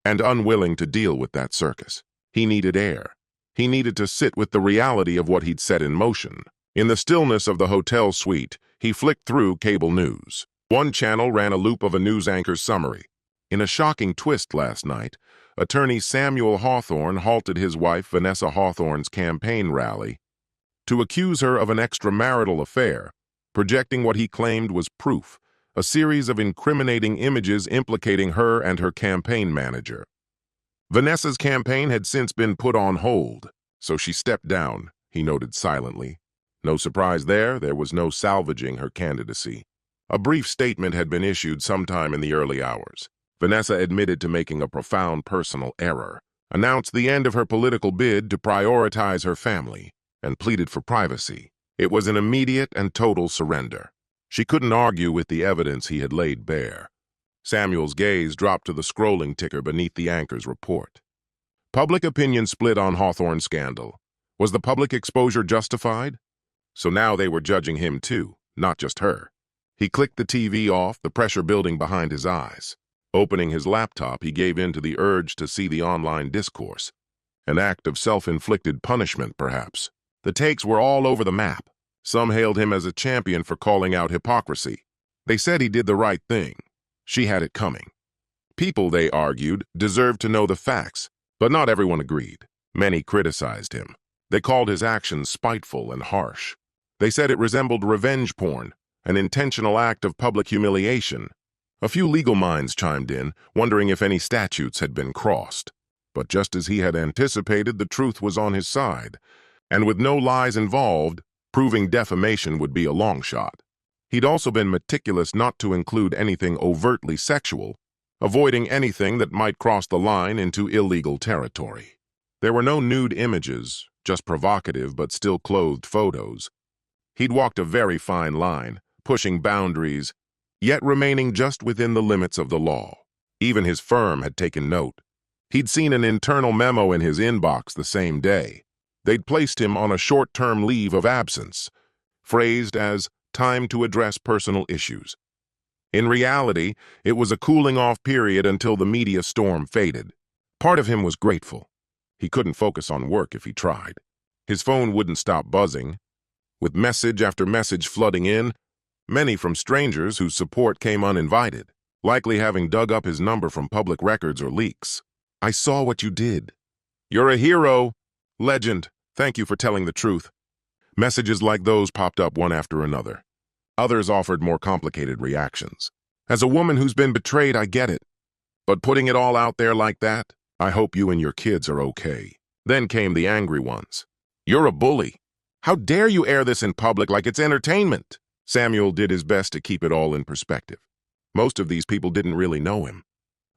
Speaker 1: and unwilling to deal with that circus. He needed air. He needed to sit with the reality of what he'd set in motion. In the stillness of the hotel suite, he flicked through cable news. One channel ran a loop of a news anchor's summary. In a shocking twist last night, attorney Samuel Hawthorne halted his wife Vanessa Hawthorne's campaign rally to accuse her of an extramarital affair, projecting what he claimed was proof, a series of incriminating images implicating her and her campaign manager. Vanessa's campaign had since been put on hold, so she stepped down, he noted silently. No surprise there was no salvaging her candidacy. A brief statement had been issued sometime in the early hours. Vanessa admitted to making a profound personal error, announced the end of her political bid to prioritize her family, and pleaded for privacy. It was an immediate and total surrender. She couldn't argue with the evidence he had laid bare. Samuel's gaze dropped to the scrolling ticker beneath the anchor's report. Public opinion split on Hawthorne scandal. Was the public exposure justified? So now they were judging him too, not just her. He clicked the TV off, the pressure building behind his eyes. Opening his laptop, he gave in to the urge to see the online discourse. An act of self-inflicted punishment, perhaps. The takes were all over the map. Some hailed him as a champion for calling out hypocrisy. They said he did the right thing. She had it coming. People, they argued, deserved to know the facts, but not everyone agreed. Many criticized him. They called his actions spiteful and harsh. They said it resembled revenge porn, an intentional act of public humiliation. A few legal minds chimed in, wondering if any statutes had been crossed. But just as he had anticipated, the truth was on his side. And with no lies involved, proving defamation would be a long shot. He'd also been meticulous not to include anything overtly sexual, avoiding anything that might cross the line into illegal territory. There were no nude images, just provocative but still clothed photos. He'd walked a very fine line, pushing boundaries, yet remaining just within the limits of the law. Even his firm had taken note. He'd seen an internal memo in his inbox the same day. They'd placed him on a short-term leave of absence, phrased as time to address personal issues. In reality, it was a cooling-off period until the media storm faded. Part of him was grateful. He couldn't focus on work if he tried. His phone wouldn't stop buzzing. With message after message flooding in, many from strangers whose support came uninvited, likely having dug up his number from public records or leaks. I saw what you did. You're a hero. Legend. Thank you for telling the truth. Messages like those popped up one after another. Others offered more complicated reactions. As a woman who's been betrayed, I get it. But putting it all out there like that, I hope you and your kids are okay. Then came the angry ones. You're a bully. How dare you air this in public like it's entertainment? Samuel did his best to keep it all in perspective. Most of these people didn't really know him.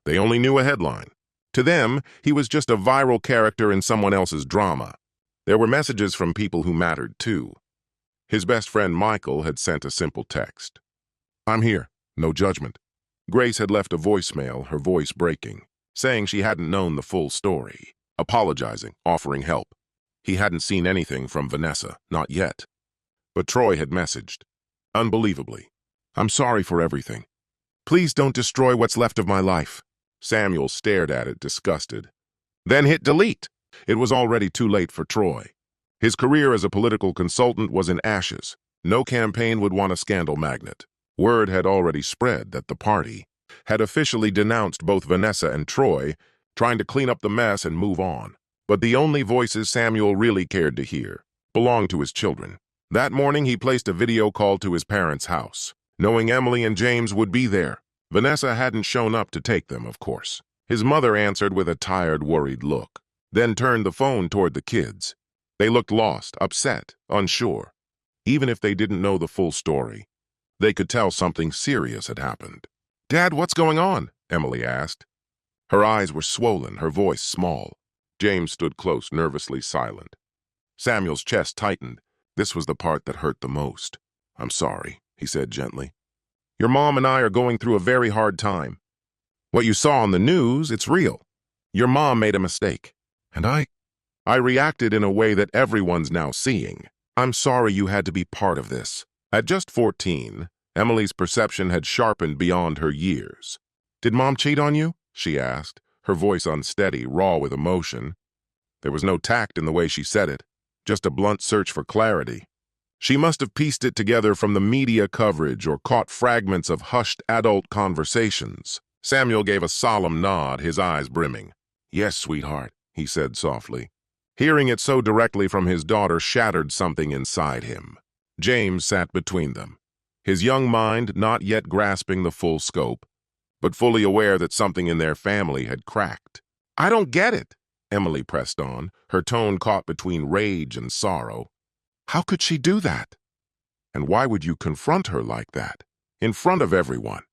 Speaker 1: They only knew a headline. To them, he was just a viral character in someone else's drama. There were messages from people who mattered too. His best friend Michael had sent a simple text. I'm here, no judgment. Grace had left a voicemail, her voice breaking, saying she hadn't known the full story, apologizing, offering help. He hadn't seen anything from Vanessa, not yet. But Troy had messaged. Unbelievably. I'm sorry for everything. Please don't destroy what's left of my life. Samuel stared at it, disgusted. Then hit delete. It was already too late for Troy. His career as a political consultant was in ashes. No campaign would want a scandal magnet. Word had already spread that the party had officially denounced both Vanessa and Troy, trying to clean up the mess and move on. But the only voices Samuel really cared to hear belonged to his children. That morning, he placed a video call to his parents' house, knowing Emily and James would be there. Vanessa hadn't shown up to take them, of course. His mother answered with a tired, worried look, then turned the phone toward the kids. They looked lost, upset, unsure. Even if they didn't know the full story, they could tell something serious had happened. Dad, what's going on? Emily asked. Her eyes were swollen, her voice small. James stood close, nervously silent. Samuel's chest tightened. This was the part that hurt the most. I'm sorry, he said gently. Your mom and I are going through a very hard time. What you saw on the news, it's real. Your mom made a mistake. And I reacted in a way that everyone's now seeing. I'm sorry you had to be part of this. At just 14, Emily's perception had sharpened beyond her years. Did Mom cheat on you? She asked, her voice unsteady, raw with emotion. There was no tact in the way she said it, just a blunt search for clarity. She must have pieced it together from the media coverage or caught fragments of hushed adult conversations. Samuel gave a solemn nod, his eyes brimming. Yes, sweetheart, he said softly. Hearing it so directly from his daughter shattered something inside him. James sat between them, his young mind not yet grasping the full scope, but fully aware that something in their family had cracked. I don't get it, Emily pressed on, her tone caught between rage and sorrow. How could she do that? And why would you confront her like that, in front of everyone?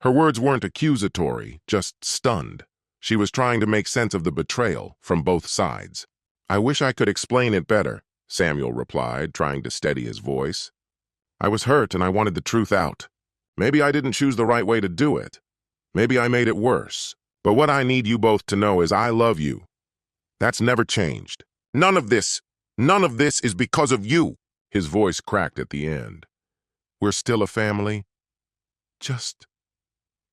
Speaker 1: Her words weren't accusatory, just stunned. She was trying to make sense of the betrayal from both sides. I wish I could explain it better, Samuel replied, trying to steady his voice. I was hurt and I wanted the truth out. Maybe I didn't choose the right way to do it. Maybe I made it worse. But what I need you both to know is I love you. That's never changed. None of this is because of you. His voice cracked at the end. We're still a family, just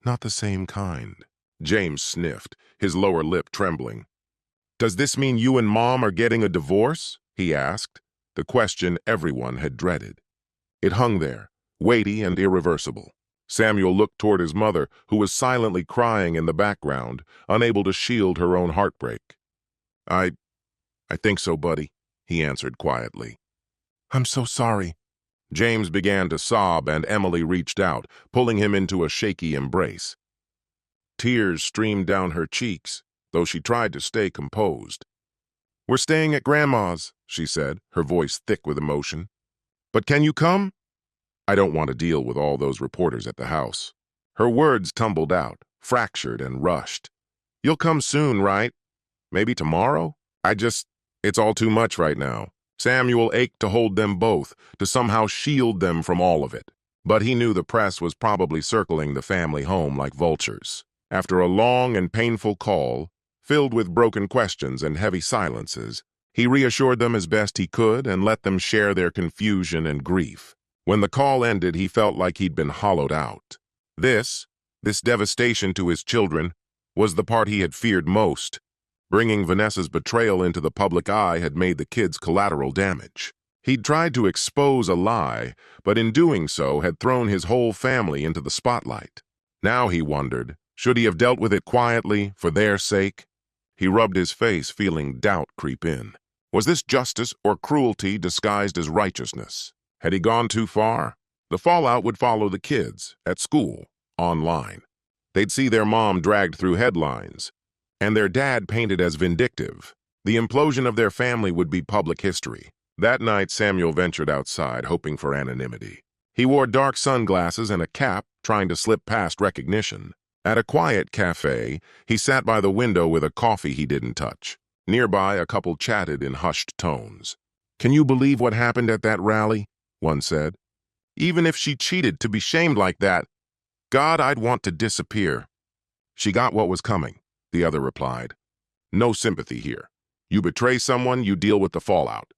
Speaker 1: not the same kind. James sniffed, his lower lip trembling. Does this mean you and Mom are getting a divorce? He asked, the question everyone had dreaded. It hung there, weighty and irreversible. Samuel looked toward his mother, who was silently crying in the background, unable to shield her own heartbreak. I think so, buddy, he answered quietly. I'm so sorry. James began to sob, and Emily reached out, pulling him into a shaky embrace. Tears streamed down her cheeks, though she tried to stay composed. We're staying at Grandma's, she said, her voice thick with emotion. But can you come? I don't want to deal with all those reporters at the house. Her words tumbled out, fractured and rushed. You'll come soon, right? Maybe tomorrow? It's all too much right now. Samuel ached to hold them both, to somehow shield them from all of it. But he knew the press was probably circling the family home like vultures. After a long and painful call, filled with broken questions and heavy silences, he reassured them as best he could and let them share their confusion and grief. When the call ended, he felt like he'd been hollowed out. This devastation to his children, was the part he had feared most. Bringing Vanessa's betrayal into the public eye had made the kids collateral damage. He'd tried to expose a lie, but in doing so had thrown his whole family into the spotlight. Now he wondered, should he have dealt with it quietly, for their sake? He rubbed his face, feeling doubt creep in. Was this justice or cruelty disguised as righteousness? Had he gone too far? The fallout would follow the kids, at school, online. They'd see their mom dragged through headlines, and their dad painted as vindictive. The implosion of their family would be public history. That night, Samuel ventured outside, hoping for anonymity. He wore dark sunglasses and a cap, trying to slip past recognition. At a quiet cafe, he sat by the window with a coffee he didn't touch. Nearby, a couple chatted in hushed tones. Can you believe what happened at that rally? One said. Even if she cheated, to be shamed like that, God, I'd want to disappear. She got what was coming, the other replied. No sympathy here. You betray someone, you deal with the fallout.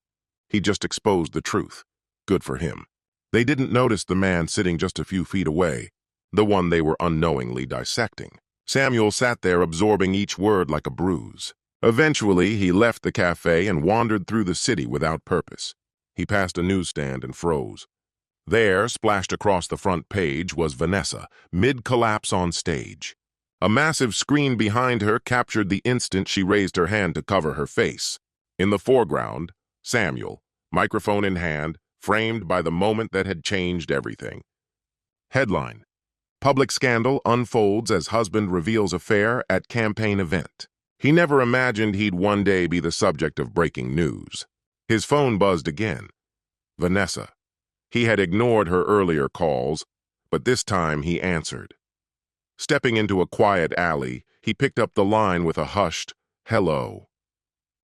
Speaker 1: He just exposed the truth. Good for him. They didn't notice the man sitting just a few feet away, the one they were unknowingly dissecting. Samuel sat there absorbing each word like a bruise. Eventually, he left the cafe and wandered through the city without purpose. He passed a newsstand and froze. There, splashed across the front page, was Vanessa, mid-collapse on stage. A massive screen behind her captured the instant she raised her hand to cover her face. In the foreground, Samuel, microphone in hand, framed by the moment that had changed everything. Headline: Public scandal unfolds as husband reveals affair at campaign event. He never imagined he'd one day be the subject of breaking news. His phone buzzed again. Vanessa. He had ignored her earlier calls, but this time he answered. Stepping into a quiet alley, he picked up the line with a hushed, hello.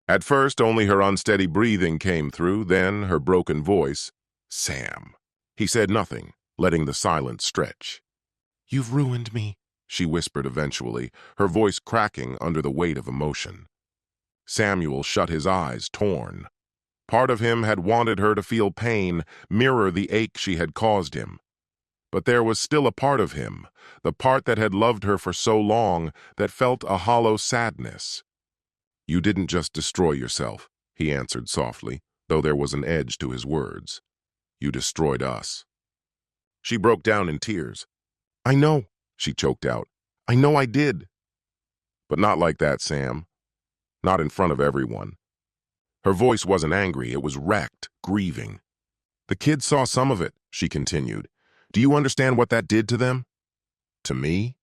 Speaker 1: At first, only her unsteady breathing came through, then her broken voice. Sam. He said nothing, letting the silence stretch. You've ruined me, she whispered eventually, her voice cracking under the weight of emotion. Samuel shut his eyes, torn. Part of him had wanted her to feel pain, mirror the ache she had caused him. But there was still a part of him, the part that had loved her for so long, that felt a hollow sadness. You didn't just destroy yourself, he answered softly, though there was an edge to his words. You destroyed us. She broke down in tears. I know, she choked out. I know I did. But not like that, Sam. Not in front of everyone. Her voice wasn't angry, it was wrecked, grieving. The kids saw some of it, she continued. Do you understand what that did to them? To me?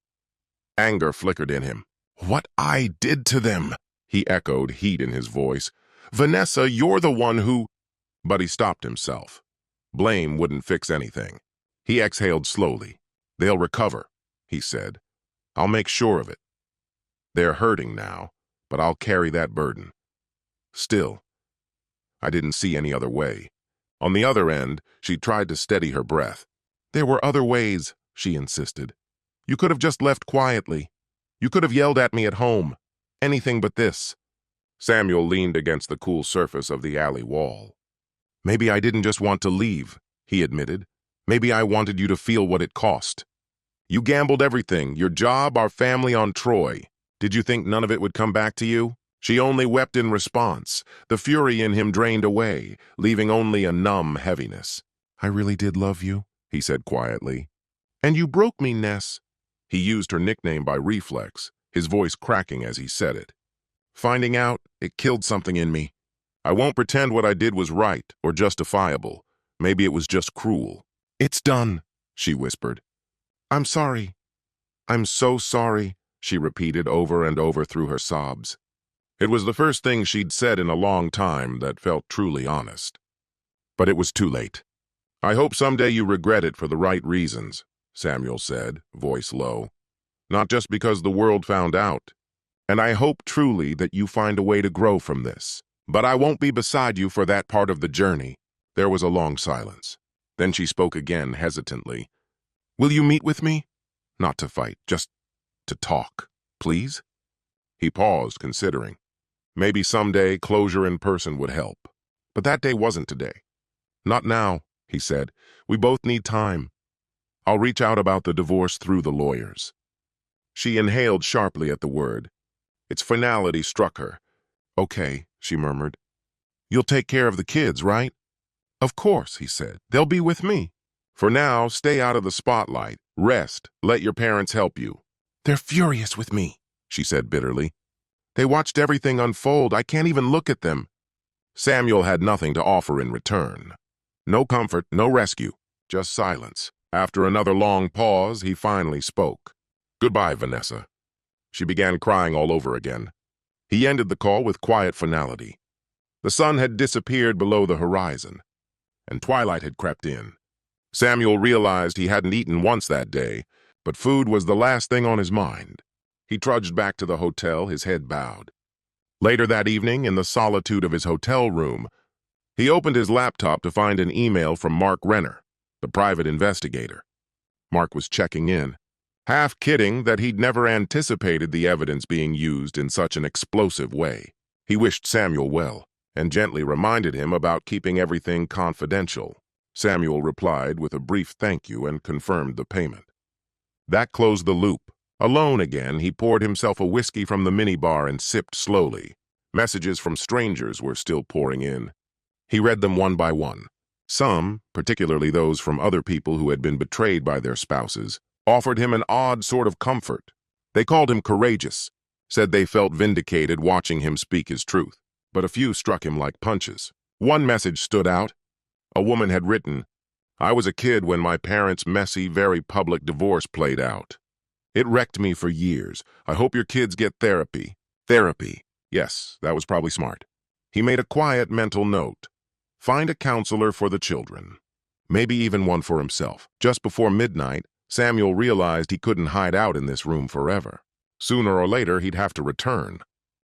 Speaker 1: Anger flickered in him. What I did to them, he echoed, heat in his voice. Vanessa, you're the one who... But he stopped himself. Blame wouldn't fix anything. He exhaled slowly. They'll recover, he said. I'll make sure of it. They're hurting now, but I'll carry that burden. Still, I didn't see any other way. On the other end, she tried to steady her breath. There were other ways, she insisted. You could have just left quietly. You could have yelled at me at home. Anything but this. Samuel leaned against the cool surface of the alley wall. Maybe I didn't just want to leave, he admitted. Maybe I wanted you to feel what it cost. You gambled everything, your job, our family, on Troy. Did you think none of it would come back to you? She only wept in response. The fury in him drained away, leaving only a numb heaviness. I really did love you, he said quietly. And you broke me, Ness. He used her nickname by reflex, his voice cracking as he said it. Finding out, it killed something in me. I won't pretend what I did was right or justifiable. Maybe it was just cruel. It's done, she whispered. I'm sorry. I'm so sorry, she repeated over and over through her sobs. It was the first thing she'd said in a long time that felt truly honest. But it was too late. I hope someday you regret it for the right reasons, Samuel said, voice low. Not just because the world found out. And I hope truly that you find a way to grow from this. But I won't be beside you for that part of the journey. There was a long silence. Then she spoke again, hesitantly. Will you meet with me? Not to fight, just to talk, please? He paused, considering. Maybe someday closure in person would help. But that day wasn't today. Not now, he said. We both need time. I'll reach out about the divorce through the lawyers. She inhaled sharply at the word. Its finality struck her. Okay, she murmured. You'll take care of the kids, right? Of course, he said. They'll be with me. For now, stay out of the spotlight. Rest. Let your parents help you. They're furious with me, she said bitterly. They watched everything unfold. I can't even look at them. Samuel had nothing to offer in return. No comfort, no rescue, just silence. After another long pause, he finally spoke. Goodbye, Vanessa. She began crying all over again. He ended the call with quiet finality. The sun had disappeared below the horizon, and twilight had crept in. Samuel realized he hadn't eaten once that day, but food was the last thing on his mind. He trudged back to the hotel, his head bowed. Later that evening, in the solitude of his hotel room, he opened his laptop to find an email from Mark Renner, the private investigator. Mark was checking in, half kidding that he'd never anticipated the evidence being used in such an explosive way. He wished Samuel well, and gently reminded him about keeping everything confidential. Samuel replied with a brief thank you and confirmed the payment. That closed the loop. Alone again, he poured himself a whiskey from the minibar and sipped slowly. Messages from strangers were still pouring in. He read them one by one. Some, particularly those from other people who had been betrayed by their spouses, offered him an odd sort of comfort. They called him courageous, said they felt vindicated watching him speak his truth. But a few struck him like punches. One message stood out. A woman had written, I was a kid when my parents' messy, very public divorce played out. It wrecked me for years. I hope your kids get therapy. Therapy. Yes, that was probably smart. He made a quiet mental note. Find a counselor for the children. Maybe even one for himself. Just before midnight, Samuel realized he couldn't hide out in this room forever. Sooner or later, he'd have to return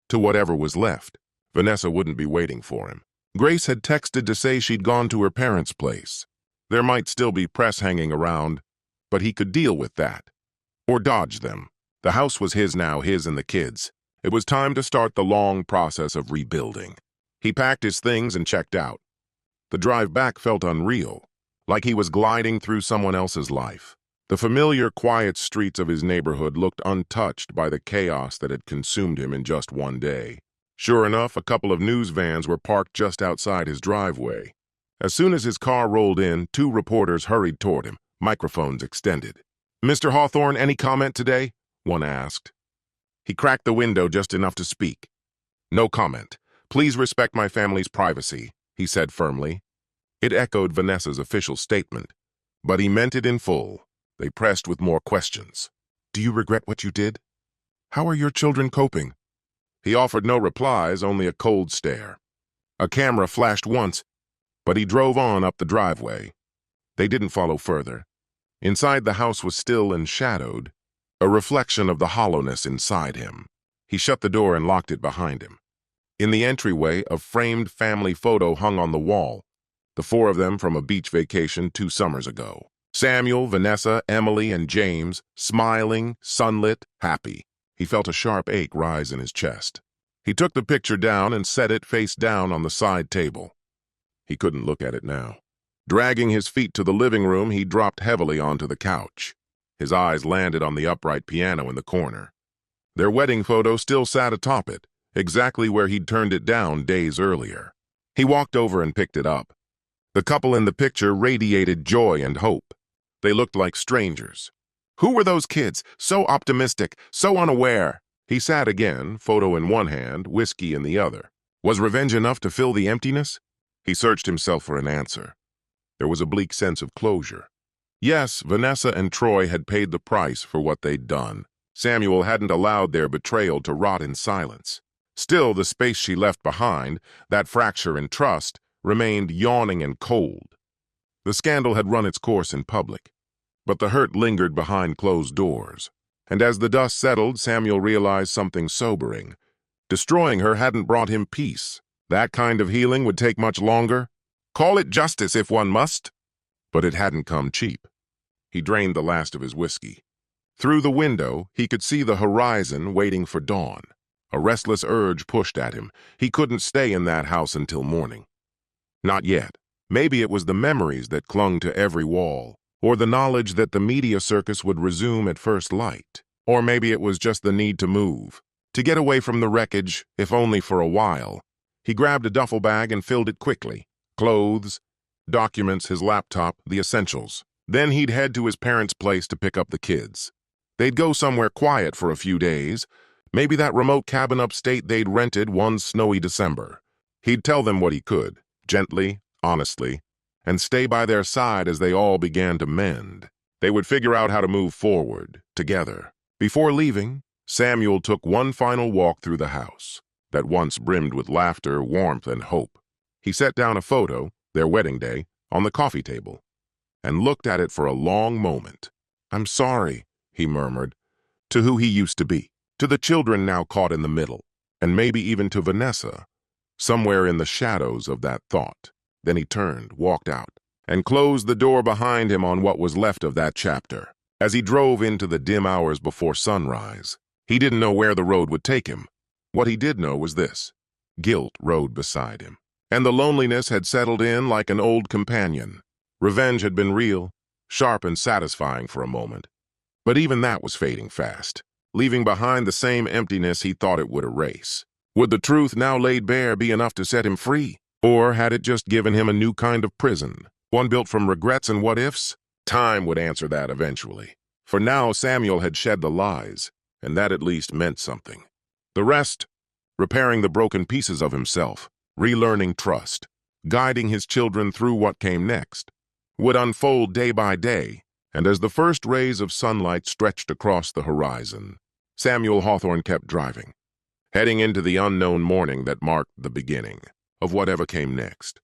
Speaker 1: to whatever was left. Vanessa wouldn't be waiting for him. Grace had texted to say she'd gone to her parents' place. There might still be press hanging around, but he could deal with that. Or dodge them. The house was his now, his and the kids. It was time to start the long process of rebuilding. He packed his things and checked out. The drive back felt unreal, like he was gliding through someone else's life. The familiar, quiet streets of his neighborhood looked untouched by the chaos that had consumed him in just one day. Sure enough, a couple of news vans were parked just outside his driveway. As soon as his car rolled in, two reporters hurried toward him, microphones extended. Mr. Hawthorne, any comment today? One asked. He cracked the window just enough to speak. No comment. Please respect my family's privacy, he said firmly. It echoed Vanessa's official statement, but he meant it in full. They pressed with more questions. Do you regret what you did? How are your children coping? He offered no replies, only a cold stare. A camera flashed once, but he drove on up the driveway. They didn't follow further. Inside the house was still and shadowed, a reflection of the hollowness inside him. He shut the door and locked it behind him. In the entryway, a framed family photo hung on the wall, the four of them from a beach vacation 2 summers ago. Samuel, Vanessa, Emily, and James, smiling, sunlit, happy. He felt a sharp ache rise in his chest. He took the picture down and set it face down on the side table. He couldn't look at it now. Dragging his feet to the living room, he dropped heavily onto the couch. His eyes landed on the upright piano in the corner. Their wedding photo still sat atop it, exactly where he'd turned it down days earlier. He walked over and picked it up. The couple in the picture radiated joy and hope. They looked like strangers. Who were those kids? So optimistic, so unaware. He sat again, photo in one hand, whiskey in the other. Was revenge enough to fill the emptiness? He searched himself for an answer. There was a bleak sense of closure. Yes, Vanessa and Troy had paid the price for what they'd done. Samuel hadn't allowed their betrayal to rot in silence. Still, the space she left behind, that fracture in trust, remained yawning and cold. The scandal had run its course in public, but the hurt lingered behind closed doors. And as the dust settled, Samuel realized something sobering. Destroying her hadn't brought him peace. That kind of healing would take much longer. Call it justice if one must. But it hadn't come cheap. He drained the last of his whiskey. Through the window, he could see the horizon waiting for dawn. A restless urge pushed at him. He couldn't stay in that house until morning. Not yet. Maybe it was the memories that clung to every wall, or the knowledge that the media circus would resume at first light. Or maybe it was just the need to move, to get away from the wreckage, if only for a while. He grabbed a duffel bag and filled it quickly. Clothes, documents, his laptop, the essentials. Then he'd head to his parents' place to pick up the kids. They'd go somewhere quiet for a few days, maybe that remote cabin upstate they'd rented one snowy December. He'd tell them what he could, gently, honestly, and stay by their side as they all began to mend. They would figure out how to move forward, together. Before leaving, Samuel took one final walk through the house, that once brimmed with laughter, warmth, and hope. He set down a photo, their wedding day, on the coffee table, and looked at it for a long moment. "I'm sorry," he murmured, to who he used to be, to the children now caught in the middle, and maybe even to Vanessa, somewhere in the shadows of that thought. Then he turned, walked out, and closed the door behind him on what was left of that chapter. As he drove into the dim hours before sunrise, he didn't know where the road would take him. What he did know was this: guilt rode beside him, and the loneliness had settled in like an old companion. Revenge had been real, sharp and satisfying for a moment, but even that was fading fast, leaving behind the same emptiness he thought it would erase. Would the truth now laid bare be enough to set him free? Or had it just given him a new kind of prison, one built from regrets and what-ifs? Time would answer that eventually. For now, Samuel had shed the lies, and that at least meant something. The rest, repairing the broken pieces of himself, relearning trust, guiding his children through what came next, would unfold day by day. And as the first rays of sunlight stretched across the horizon, Samuel Hawthorne kept driving, heading into the unknown morning that marked the beginning of whatever came next.